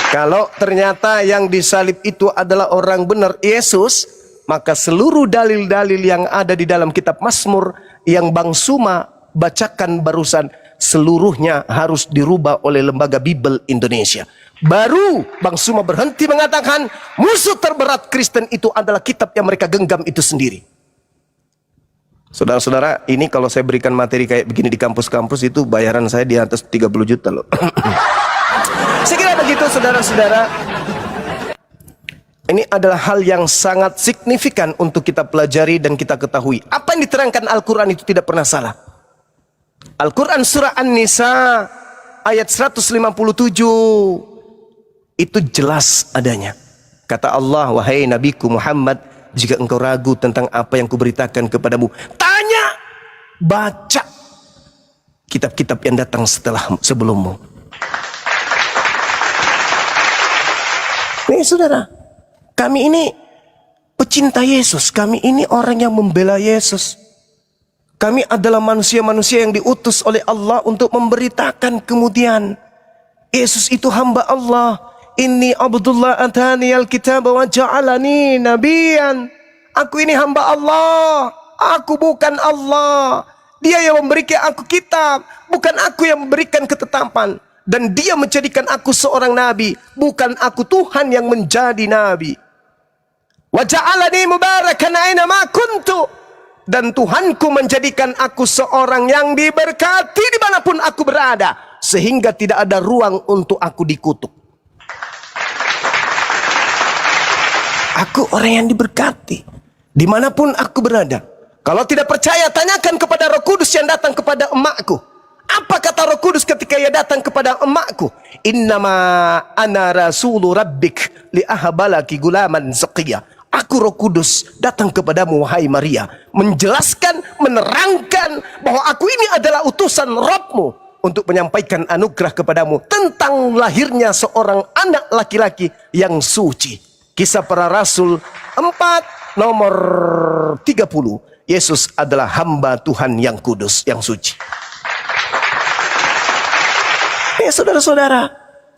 Kalau ternyata yang disalib itu adalah orang benar Yesus, maka seluruh dalil-dalil yang ada di dalam kitab Mazmur yang Bang Suma bacakan barusan, seluruhnya harus dirubah oleh Lembaga Bible Indonesia. Baru Bang Suma berhenti mengatakan musuh terberat Kristen itu adalah kitab yang mereka genggam itu sendiri. Saudara-saudara, ini kalau saya berikan materi kayak begini di kampus-kampus itu bayaran saya di atas 30 juta loh. Saya kira begitu saudara-saudara. Ini adalah hal yang sangat signifikan untuk kita pelajari dan kita ketahui. Apa yang diterangkan Al-Quran itu tidak pernah salah. Al-Quran surah An-Nisa ayat 157 itu jelas adanya. Kata Allah, wahai Nabiku Muhammad, jika engkau ragu tentang apa yang kuberitakan kepadamu, tanya, baca kitab-kitab yang datang sebelummu. Nih saudara, kami ini pecinta Yesus, kami ini orang yang membela Yesus. Kami adalah manusia-manusia yang diutus oleh Allah untuk memberitakan kemudian Yesus itu hamba Allah. Inni Abdullah atani al-kitab wa ja'alani nabiyan. Aku ini hamba Allah, aku bukan Allah. Dia yang memberikan aku kitab, bukan aku yang memberikan ketetapan. Dan dia menjadikan aku seorang nabi, bukan aku Tuhan yang menjadi nabi. Wa ja'alani mubarakan aina ma kuntu. Dan Tuhanku menjadikan aku seorang yang diberkati dimanapun aku berada, sehingga tidak ada ruang untuk aku dikutuk. Aku orang yang diberkati dimanapun aku berada. Kalau tidak percaya, tanyakan kepada Roh Kudus yang datang kepada emakku. Apa kata Roh Kudus ketika ia datang kepada emakku? Innama ana rasulu rabbik liahabalaki gulaman zakiya. Aku Roh Kudus datang kepadamu wahai Maria, menjelaskan, menerangkan bahwa aku ini adalah utusan Rabbmu untuk menyampaikan anugerah kepadamu tentang lahirnya seorang anak laki-laki yang suci. Kisah Para Rasul 4 nomor 30. Yesus adalah hamba Tuhan yang kudus, yang suci. saudara-saudara,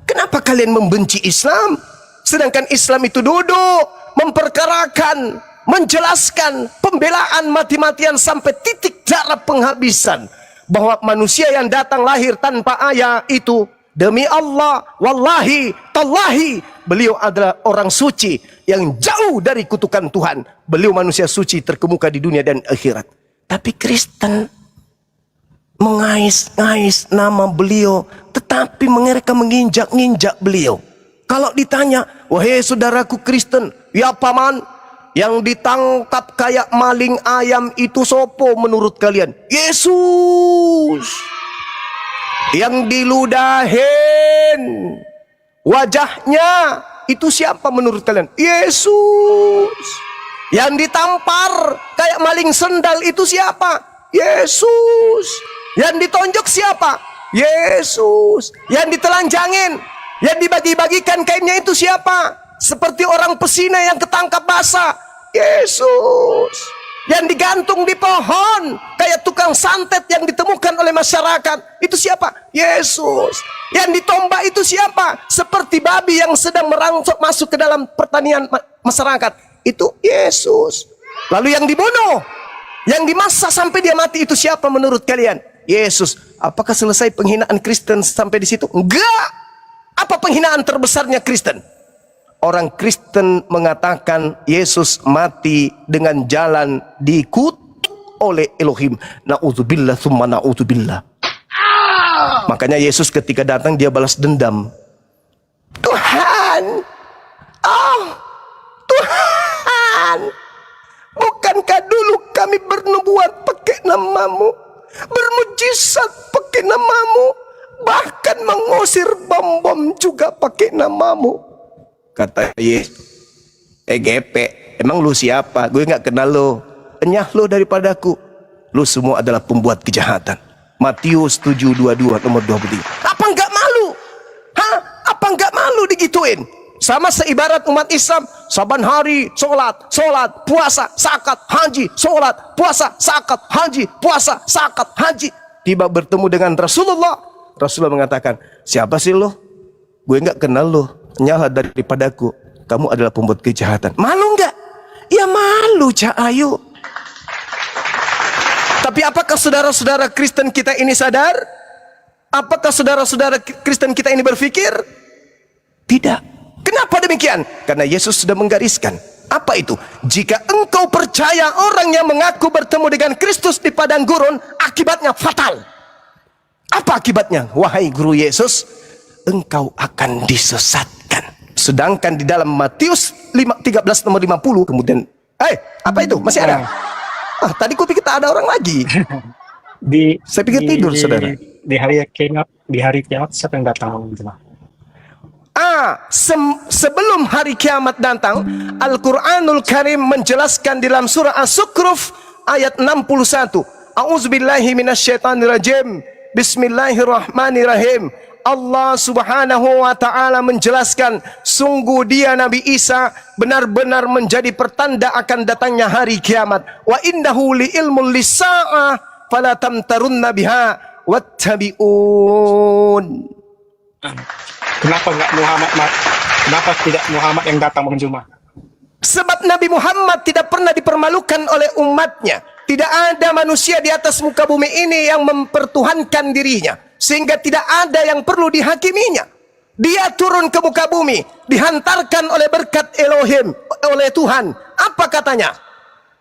kenapa kalian membenci Islam? Sedangkan Islam itu duduk, memperkarakan, menjelaskan, pembelaan mati-matian sampai titik darah penghabisan. Bahwa manusia yang datang lahir tanpa ayah itu, demi Allah, wallahi, tallahi, beliau adalah orang suci yang jauh dari kutukan Tuhan. Beliau manusia suci terkemuka di dunia dan akhirat. Tapi Kristen mengais-ngais nama beliau, tetapi mereka menginjak-injak beliau. Kalau ditanya, wahai saudaraku Kristen, ya paman, yang ditangkap kayak maling ayam itu sopo menurut kalian? Yesus. Yang diludahin wajahnya itu siapa menurut kalian? Yesus. Yang ditampar kayak maling sendal itu siapa? Yesus. Yang ditonjok siapa? Yesus. Yang ditelanjangin, yang dibagi-bagikan kainnya itu siapa? Seperti orang pesina yang ketangkap basah, Yesus. Yang digantung di pohon kayak tukang santet yang ditemukan oleh masyarakat, itu siapa? Yesus. Yang ditombak itu siapa? Seperti babi yang sedang merangsok masuk ke dalam pertanian masyarakat, itu Yesus. Lalu yang dibunuh, yang dimasak sampai dia mati itu siapa menurut kalian? Yesus. Apakah selesai penghinaan Kristen sampai di situ? Enggak. Apa penghinaan terbesarnya Kristen? Orang Kristen mengatakan Yesus mati dengan jalan dikutuk oleh Elohim. Na'udzubillah thumma na'udzubillah. Makanya Yesus ketika datang dia balas dendam. Tuhan, oh Tuhan, bukankah dulu kami bernubuat pakai namamu, bermujizat pakai namamu, bahkan mengusir bom-bom juga pakai namamu? Kata Yesus, EGP, emang lu siapa? Gue gak kenal lo. Enyah lo daripadaku. Lu semua adalah pembuat kejahatan. Matius 7:22 nomor 23. Apa enggak malu? Hah? Apa enggak malu digituin? Sama seibarat umat Islam, saban hari sholat, puasa, zakat, haji, sholat, puasa, zakat, haji, puasa, zakat, haji. Tiba bertemu dengan Rasulullah. Rasulullah mengatakan, siapa sih lo? Gue gak kenal lo. Nyala daripadaku, kamu adalah pembuat kejahatan. Malu enggak? Ya malu, Cak Ayu. Tapi apakah saudara-saudara Kristen kita ini sadar? Apakah saudara-saudara Kristen kita ini berpikir? Tidak. Kenapa demikian? Karena Yesus sudah menggariskan. Apa itu? Jika engkau percaya orang yang mengaku bertemu dengan Kristus di padang gurun, akibatnya fatal. Apa akibatnya? Wahai guru Yesus, engkau akan disesatkan. Sedangkan di dalam Matius 13 nomor 50 kemudian, apa itu? Masih ada? Tadi ku pikir tak ada orang lagi. Saya pikir tidur, saudara. Di hari kiamat siapa yang datang? Sebelum hari kiamat datang, Al-Quranul Karim menjelaskan dalam surah As-Sukruf ayat 61. A'udzubillahi minasyaitonirrajim. Bismillahirrahmanirrahim. Allah subhanahu wa ta'ala menjelaskan, sungguh dia Nabi Isa benar-benar menjadi pertanda akan datangnya hari kiamat. Wa innahu li ilmul lisa'ah fala tamtarunna biha wattabi'un. Kenapa tidak Muhammad yang datang Bang Juma? Sebab Nabi Muhammad tidak pernah dipermalukan oleh umatnya. Tidak ada manusia di atas muka bumi ini yang mempertuhankan dirinya, sehingga tidak ada yang perlu dihakiminya. Dia turun ke muka bumi, dihantarkan oleh berkat Elohim, oleh Tuhan. Apa katanya?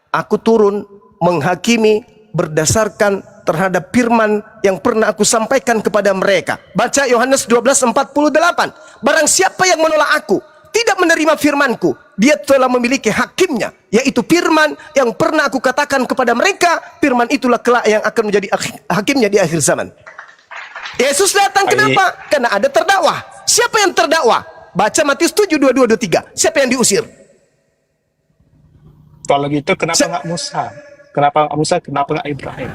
Aku turun menghakimi berdasarkan terhadap firman yang pernah aku sampaikan kepada mereka. Baca Yohanes 12:48. Barang siapa yang menolak aku, tidak menerima firmanku, dia telah memiliki hakimnya, yaitu firman yang pernah aku katakan kepada mereka. Firman itulah kelak yang akan menjadi hakimnya di akhir zaman. Yesus datang kenapa? Karena ada terdakwa. Siapa yang terdakwa? Baca Matius 7:22-23. Siapa yang diusir? Kalau gitu kenapa nggak Musa? Kenapa nggak Musa? Kenapa nggak Ibrahim?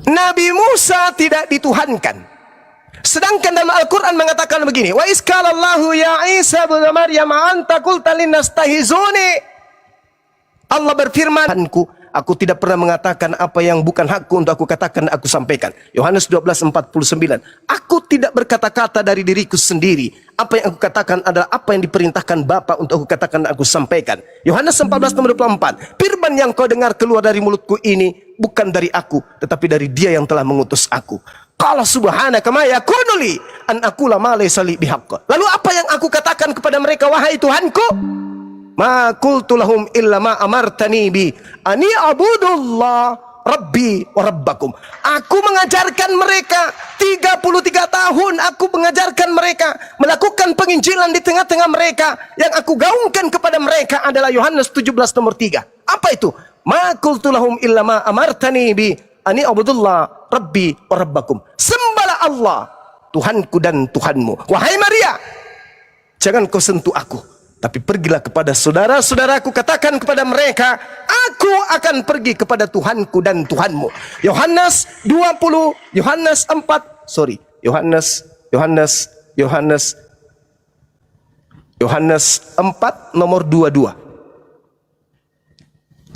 Nabi Musa tidak dituhankan. Sedangkan dalam Al-Quran mengatakan begini, wa iskalallahu ya Isa bin Maryam anta qulta linnas tahizuni. Allah berfirman, Aku tidak pernah mengatakan apa yang bukan hakku untuk aku katakan dan aku sampaikan. Yohanes 12:49. Aku tidak berkata-kata dari diriku sendiri. Apa yang aku katakan adalah apa yang diperintahkan Bapa untuk aku katakan dan aku sampaikan. Yohanes 14:24. Firman yang kau dengar keluar dari mulutku ini bukan dari aku, tetapi dari Dia yang telah mengutus aku. Qala subhanaka ma yakunu li an aqula ma laysa li bihaqq. Lalu apa yang aku katakan kepada mereka, wahai Tuhanku? Ma qultu lahum illa ma amartani bi ani abudullah rabbi wa rabbakum. Aku mengajarkan mereka 33 tahun, aku mengajarkan mereka, melakukan penginjilan di tengah-tengah mereka. Yang aku gaungkan kepada mereka adalah Yohanes 17:3. Apa itu? Ma qultu lahum illa ma amartani bi ani abudullah rabbi wa rabbakum. Sembahlah Allah, Tuhanku dan Tuhanmu. Wahai Maria, jangan kau sentuh aku, tapi pergilah kepada saudara-saudaraku, katakan kepada mereka, aku akan pergi kepada Tuhanku dan Tuhanmu. Yohanes 4 nomor 22.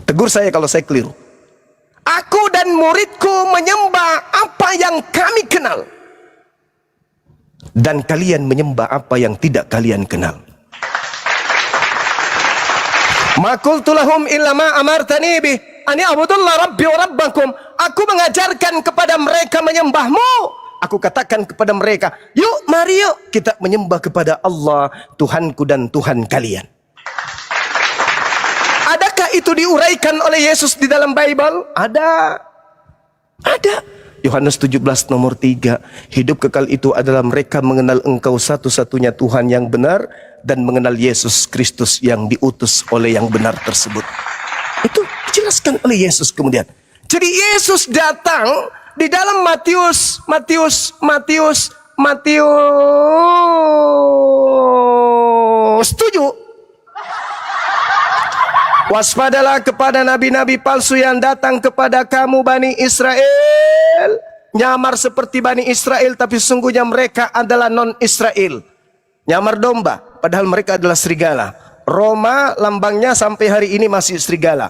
Tegur saya kalau saya keliru. Aku dan muridku menyembah apa yang kami kenal, dan kalian menyembah apa yang tidak kalian kenal. Ma qultu lahum illa ma amartani bih ani abudullah rabbi wa rabbakum. Aku mengajarkan kepada mereka menyembahmu. Aku katakan kepada mereka, yuk mari yuk kita menyembah kepada Allah, Tuhanku dan Tuhan kalian. Adakah itu diuraikan oleh Yesus di dalam Bible? Ada. Yohanes 17 nomor 3. Hidup kekal itu adalah mereka mengenal Engkau satu-satunya Tuhan yang benar dan mengenal Yesus Kristus yang diutus oleh yang benar tersebut. Itu dijelaskan oleh Yesus kemudian. Jadi Yesus datang di dalam Matius 7. Waspadalah kepada nabi-nabi palsu yang datang kepada kamu Bani Israel. Nyamar seperti Bani Israel, tapi sungguhnya mereka adalah non-Israel. Nyamar domba, padahal mereka adalah serigala. Roma lambangnya sampai hari ini masih serigala.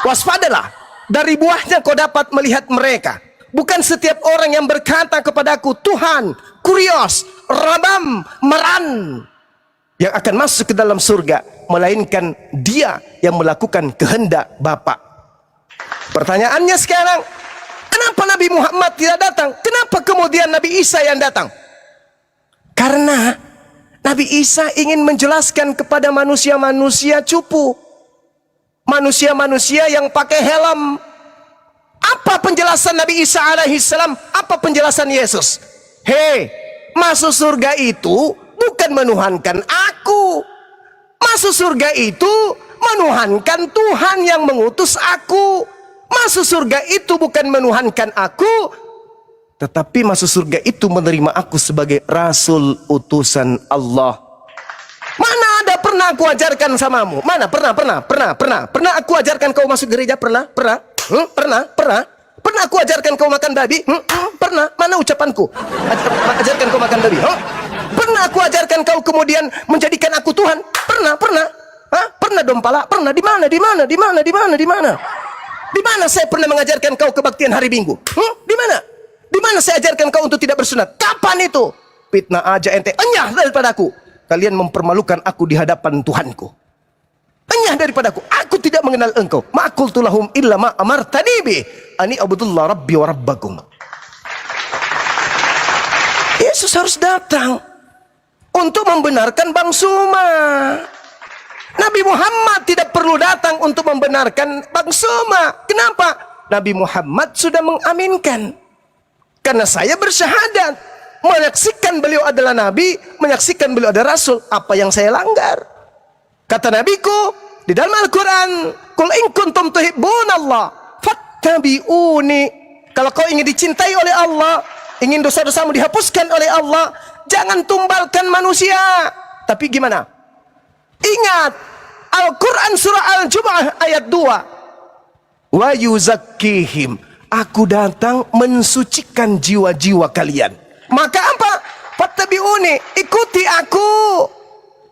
Waspadalah, dari buahnya kau dapat melihat mereka. Bukan setiap orang yang berkata kepadaku Tuhan, Kurios, Rabam, Meran, yang akan masuk ke dalam surga, melainkan dia yang melakukan kehendak Bapa. Pertanyaannya sekarang, kenapa Nabi Muhammad tidak datang? Kenapa kemudian Nabi Isa yang datang? Karena Nabi Isa ingin menjelaskan kepada manusia-manusia cupu, manusia-manusia yang pakai helm. Apa penjelasan Nabi Isa alaihissalam? Apa penjelasan Yesus? Hei, masuk surga itu bukan menuhankan aku. Masuk surga itu menuhankan Tuhan yang mengutus aku. Masuk surga itu bukan menuhankan aku, tetapi masuk surga itu menerima aku sebagai Rasul utusan Allah. Mana ada pernah aku ajarkan samamu? Mana pernah aku ajarkan kau masuk gereja? Pernah aku ajarkan kau makan babi? Pernah. Mana ucapanku? Ajarkan kau makan babi? Pernah aku ajarkan kau kemudian menjadikan aku Tuhan? Pernah. Pernah dong pala? Pernah. Di mana? Di mana saya pernah mengajarkan kau kebaktian hari Minggu? Di mana? Di mana saya ajarkan kau untuk tidak bersunat? Kapan itu? Fitnah aja ente. Enyah daripadaku. Kalian mempermalukan aku di hadapan Tuhanku. Enyah daripadaku. Aku tidak mengenal engkau. Ma qultu lahum illa ma amartani bi ani abudullah rabbi wa rabbakum. Yesus harus datang untuk membenarkan Bang Suma. Nabi Muhammad tidak perlu datang untuk membenarkan Bang Suma. Kenapa? Nabi Muhammad sudah mengaminkan. Karena saya bersyahadat, menyaksikan beliau adalah Nabi, menyaksikan beliau adalah Rasul. Apa yang saya langgar? Kata Nabiku di dalam Al-Quran, Qul in kuntum tuhibbunallah fattabi'uni. Kalau kau ingin dicintai oleh Allah, ingin dosa-dosamu dihapuskan oleh Allah, jangan tumbalkan manusia. Tapi gimana? Ingat Al-Quran surah Al-Jumu'ah ayat 2. Wa yuzakkihim. Aku datang mensucikan jiwa-jiwa kalian. Maka apa? Fattabi'uni, ikuti aku.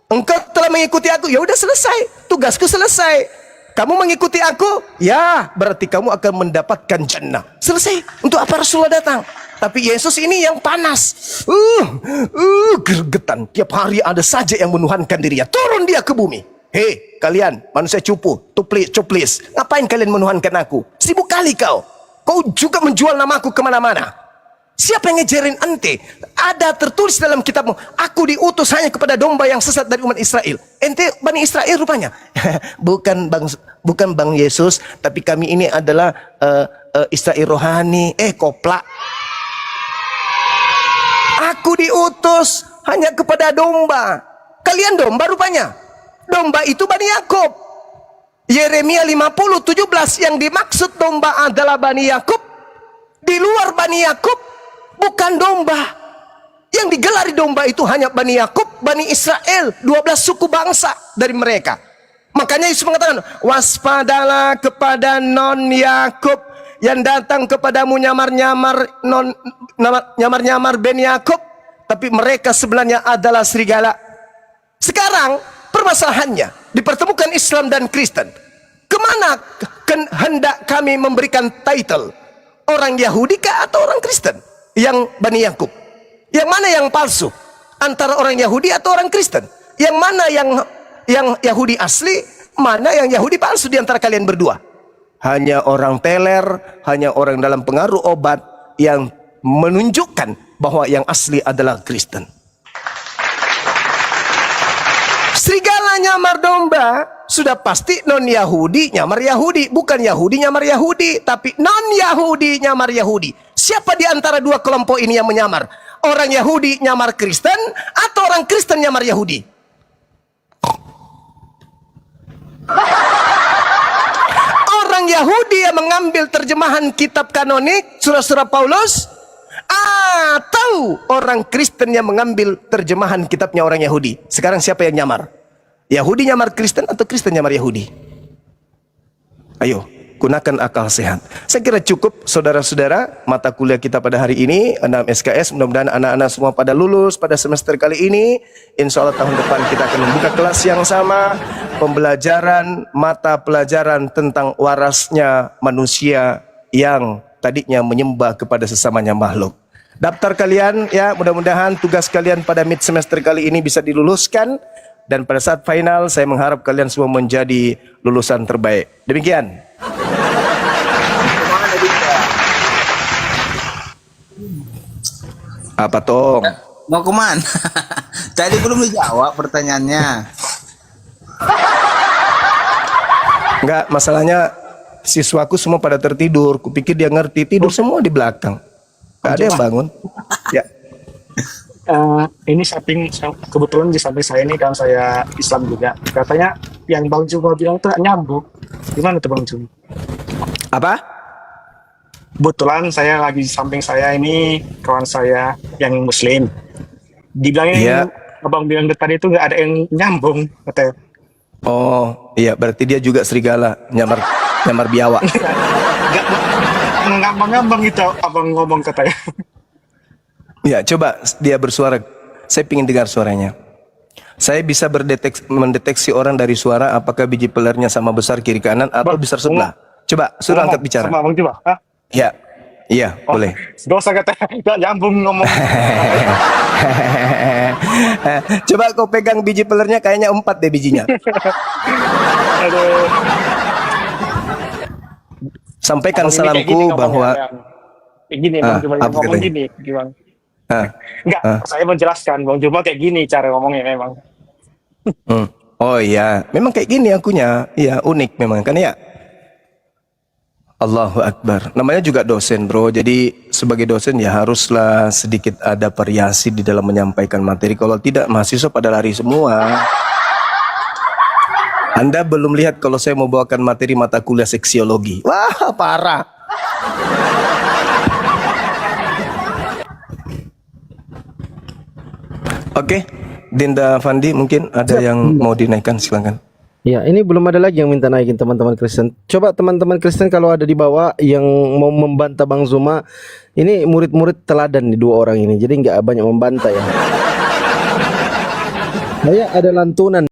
Engkau telah mengikuti aku, ya udah selesai. Tugasku selesai. Kamu mengikuti aku? Ya, berarti kamu akan mendapatkan jannah. Selesai. Untuk apa Rasulullah datang? Tapi Yesus ini yang panas. Gergetan. Tiap hari ada saja yang menuhankan dirinya. Turun dia ke bumi. Hei, kalian manusia cupu, cuplis. Ngapain kalian menuhankan aku? 1000 kali kau. Kau juga menjual namaku kemana-mana. Siapa yang ngejerin ente? Ada tertulis dalam kitabmu, aku diutus hanya kepada domba yang sesat dari umat Israel. Ente Bani Israel rupanya. bukan Bang Yesus, tapi kami ini adalah Israel rohani. Koplak. Aku diutus hanya kepada domba. Kalian domba rupanya. Domba itu Bani Yakub. Yeremia 50:17 yang dimaksud domba adalah Bani Yakub. Di luar Bani Yakub bukan domba. Yang digelari domba itu hanya Bani Yakub, Bani Israel, 12 suku bangsa dari mereka. Makanya Yesus mengatakan, waspadalah kepada non Yakub yang datang kepadamu nyamar-nyamar Ben Yakub, tapi mereka sebenarnya adalah serigala. Sekarang permasalahannya dipertemukan Islam dan Kristen. Kemana hendak kami memberikan title? Orang Yahudi kah atau orang Kristen? Yang Bani Yakub. Yang mana yang palsu? Antara orang Yahudi atau orang Kristen? Yang mana yang Yahudi asli? Mana yang Yahudi palsu di antara kalian berdua? Hanya orang teler, hanya orang dalam pengaruh obat yang menunjukkan bahwa yang asli adalah Kristen. Serigala nyamar domba, sudah pasti non-Yahudi nyamar Yahudi. Bukan Yahudi nyamar Yahudi, tapi non-Yahudi nyamar Yahudi. Siapa di antara dua kelompok ini yang menyamar? Orang Yahudi nyamar Kristen atau orang Kristen nyamar Yahudi? Orang Yahudi yang mengambil terjemahan kitab kanonik, surah-surah Paulus, atau orang Kristen yang mengambil terjemahan kitabnya orang Yahudi? Sekarang siapa yang nyamar? Yahudi nyamar Kristen atau Kristen nyamar Yahudi? Ayo, gunakan akal sehat. Saya kira cukup saudara-saudara mata kuliah kita pada hari ini 6 SKS. Mudah-mudahan anak-anak semua pada lulus pada semester kali ini. Insya Allah tahun depan kita akan membuka kelas yang sama, pembelajaran mata pelajaran tentang warasnya manusia yang tadinya menyembah kepada sesamanya makhluk. Daftar kalian ya, mudah-mudahan tugas kalian pada mid semester kali ini bisa diluluskan. Dan pada saat final saya mengharap kalian semua menjadi lulusan terbaik. Demikian. Apa Tom? Mau kemana? Tadi belum dijawab pertanyaannya. Enggak, masalahnya siswaku semua pada tertidur. Kupikir dia ngerti, tidur semua di belakang. Gak ada yang bangun. Ya. Ini kebetulan di samping saya ini kan saya Islam juga. Katanya yang Bang Juma bilang itu nyambung. Gimana tuh Bang Juma? Apa? Kebetulan saya lagi di samping saya ini kawan saya yang Muslim. Dibilangnya Abang bilang tadi itu nggak ada yang nyambung katanya. Oh iya, berarti dia juga serigala nyamar biawak. Nggak ngambang-ngambang itu Abang ngomong katanya. Ya, coba dia bersuara. Saya ingin dengar suaranya. Saya bisa mendeteksi orang dari suara apakah biji pelernya sama besar kiri kanan atau besar sebelah. Coba suruh angkat bicara. Sama Bang Juma. Ya, iya boleh. Dosa katanya nggak nyambung ngomong. Coba kau pegang biji pelernya, kayaknya 4 deh bijinya. Aduh. Sampaikan Abang salamku bahwa gini Bang Juma apa ngomong katanya? gini, gimana? Enggak, saya menjelaskan Bang Juma kayak gini cara ngomongnya memang. Oh iya, memang kayak gini akunya. Iya, unik memang kan ya. Allahu Akbar. Namanya juga dosen, bro. Jadi sebagai dosen ya haruslah sedikit ada variasi di dalam menyampaikan materi. Kalau tidak, mahasiswa pada lari semua. Anda belum lihat kalau saya mau bawakan materi mata kuliah seksiologi. Wah, parah. Oke, Dinda Fandi mungkin ada yang mau dinaikkan, silakan. Ya, ini belum ada lagi yang minta naikin teman-teman Kristen. Coba teman-teman Kristen kalau ada di bawah yang mau membantah Bang Zuma, ini murid-murid teladan nih 2 orang ini. Jadi nggak banyak membantah ya. Saya ada lantunan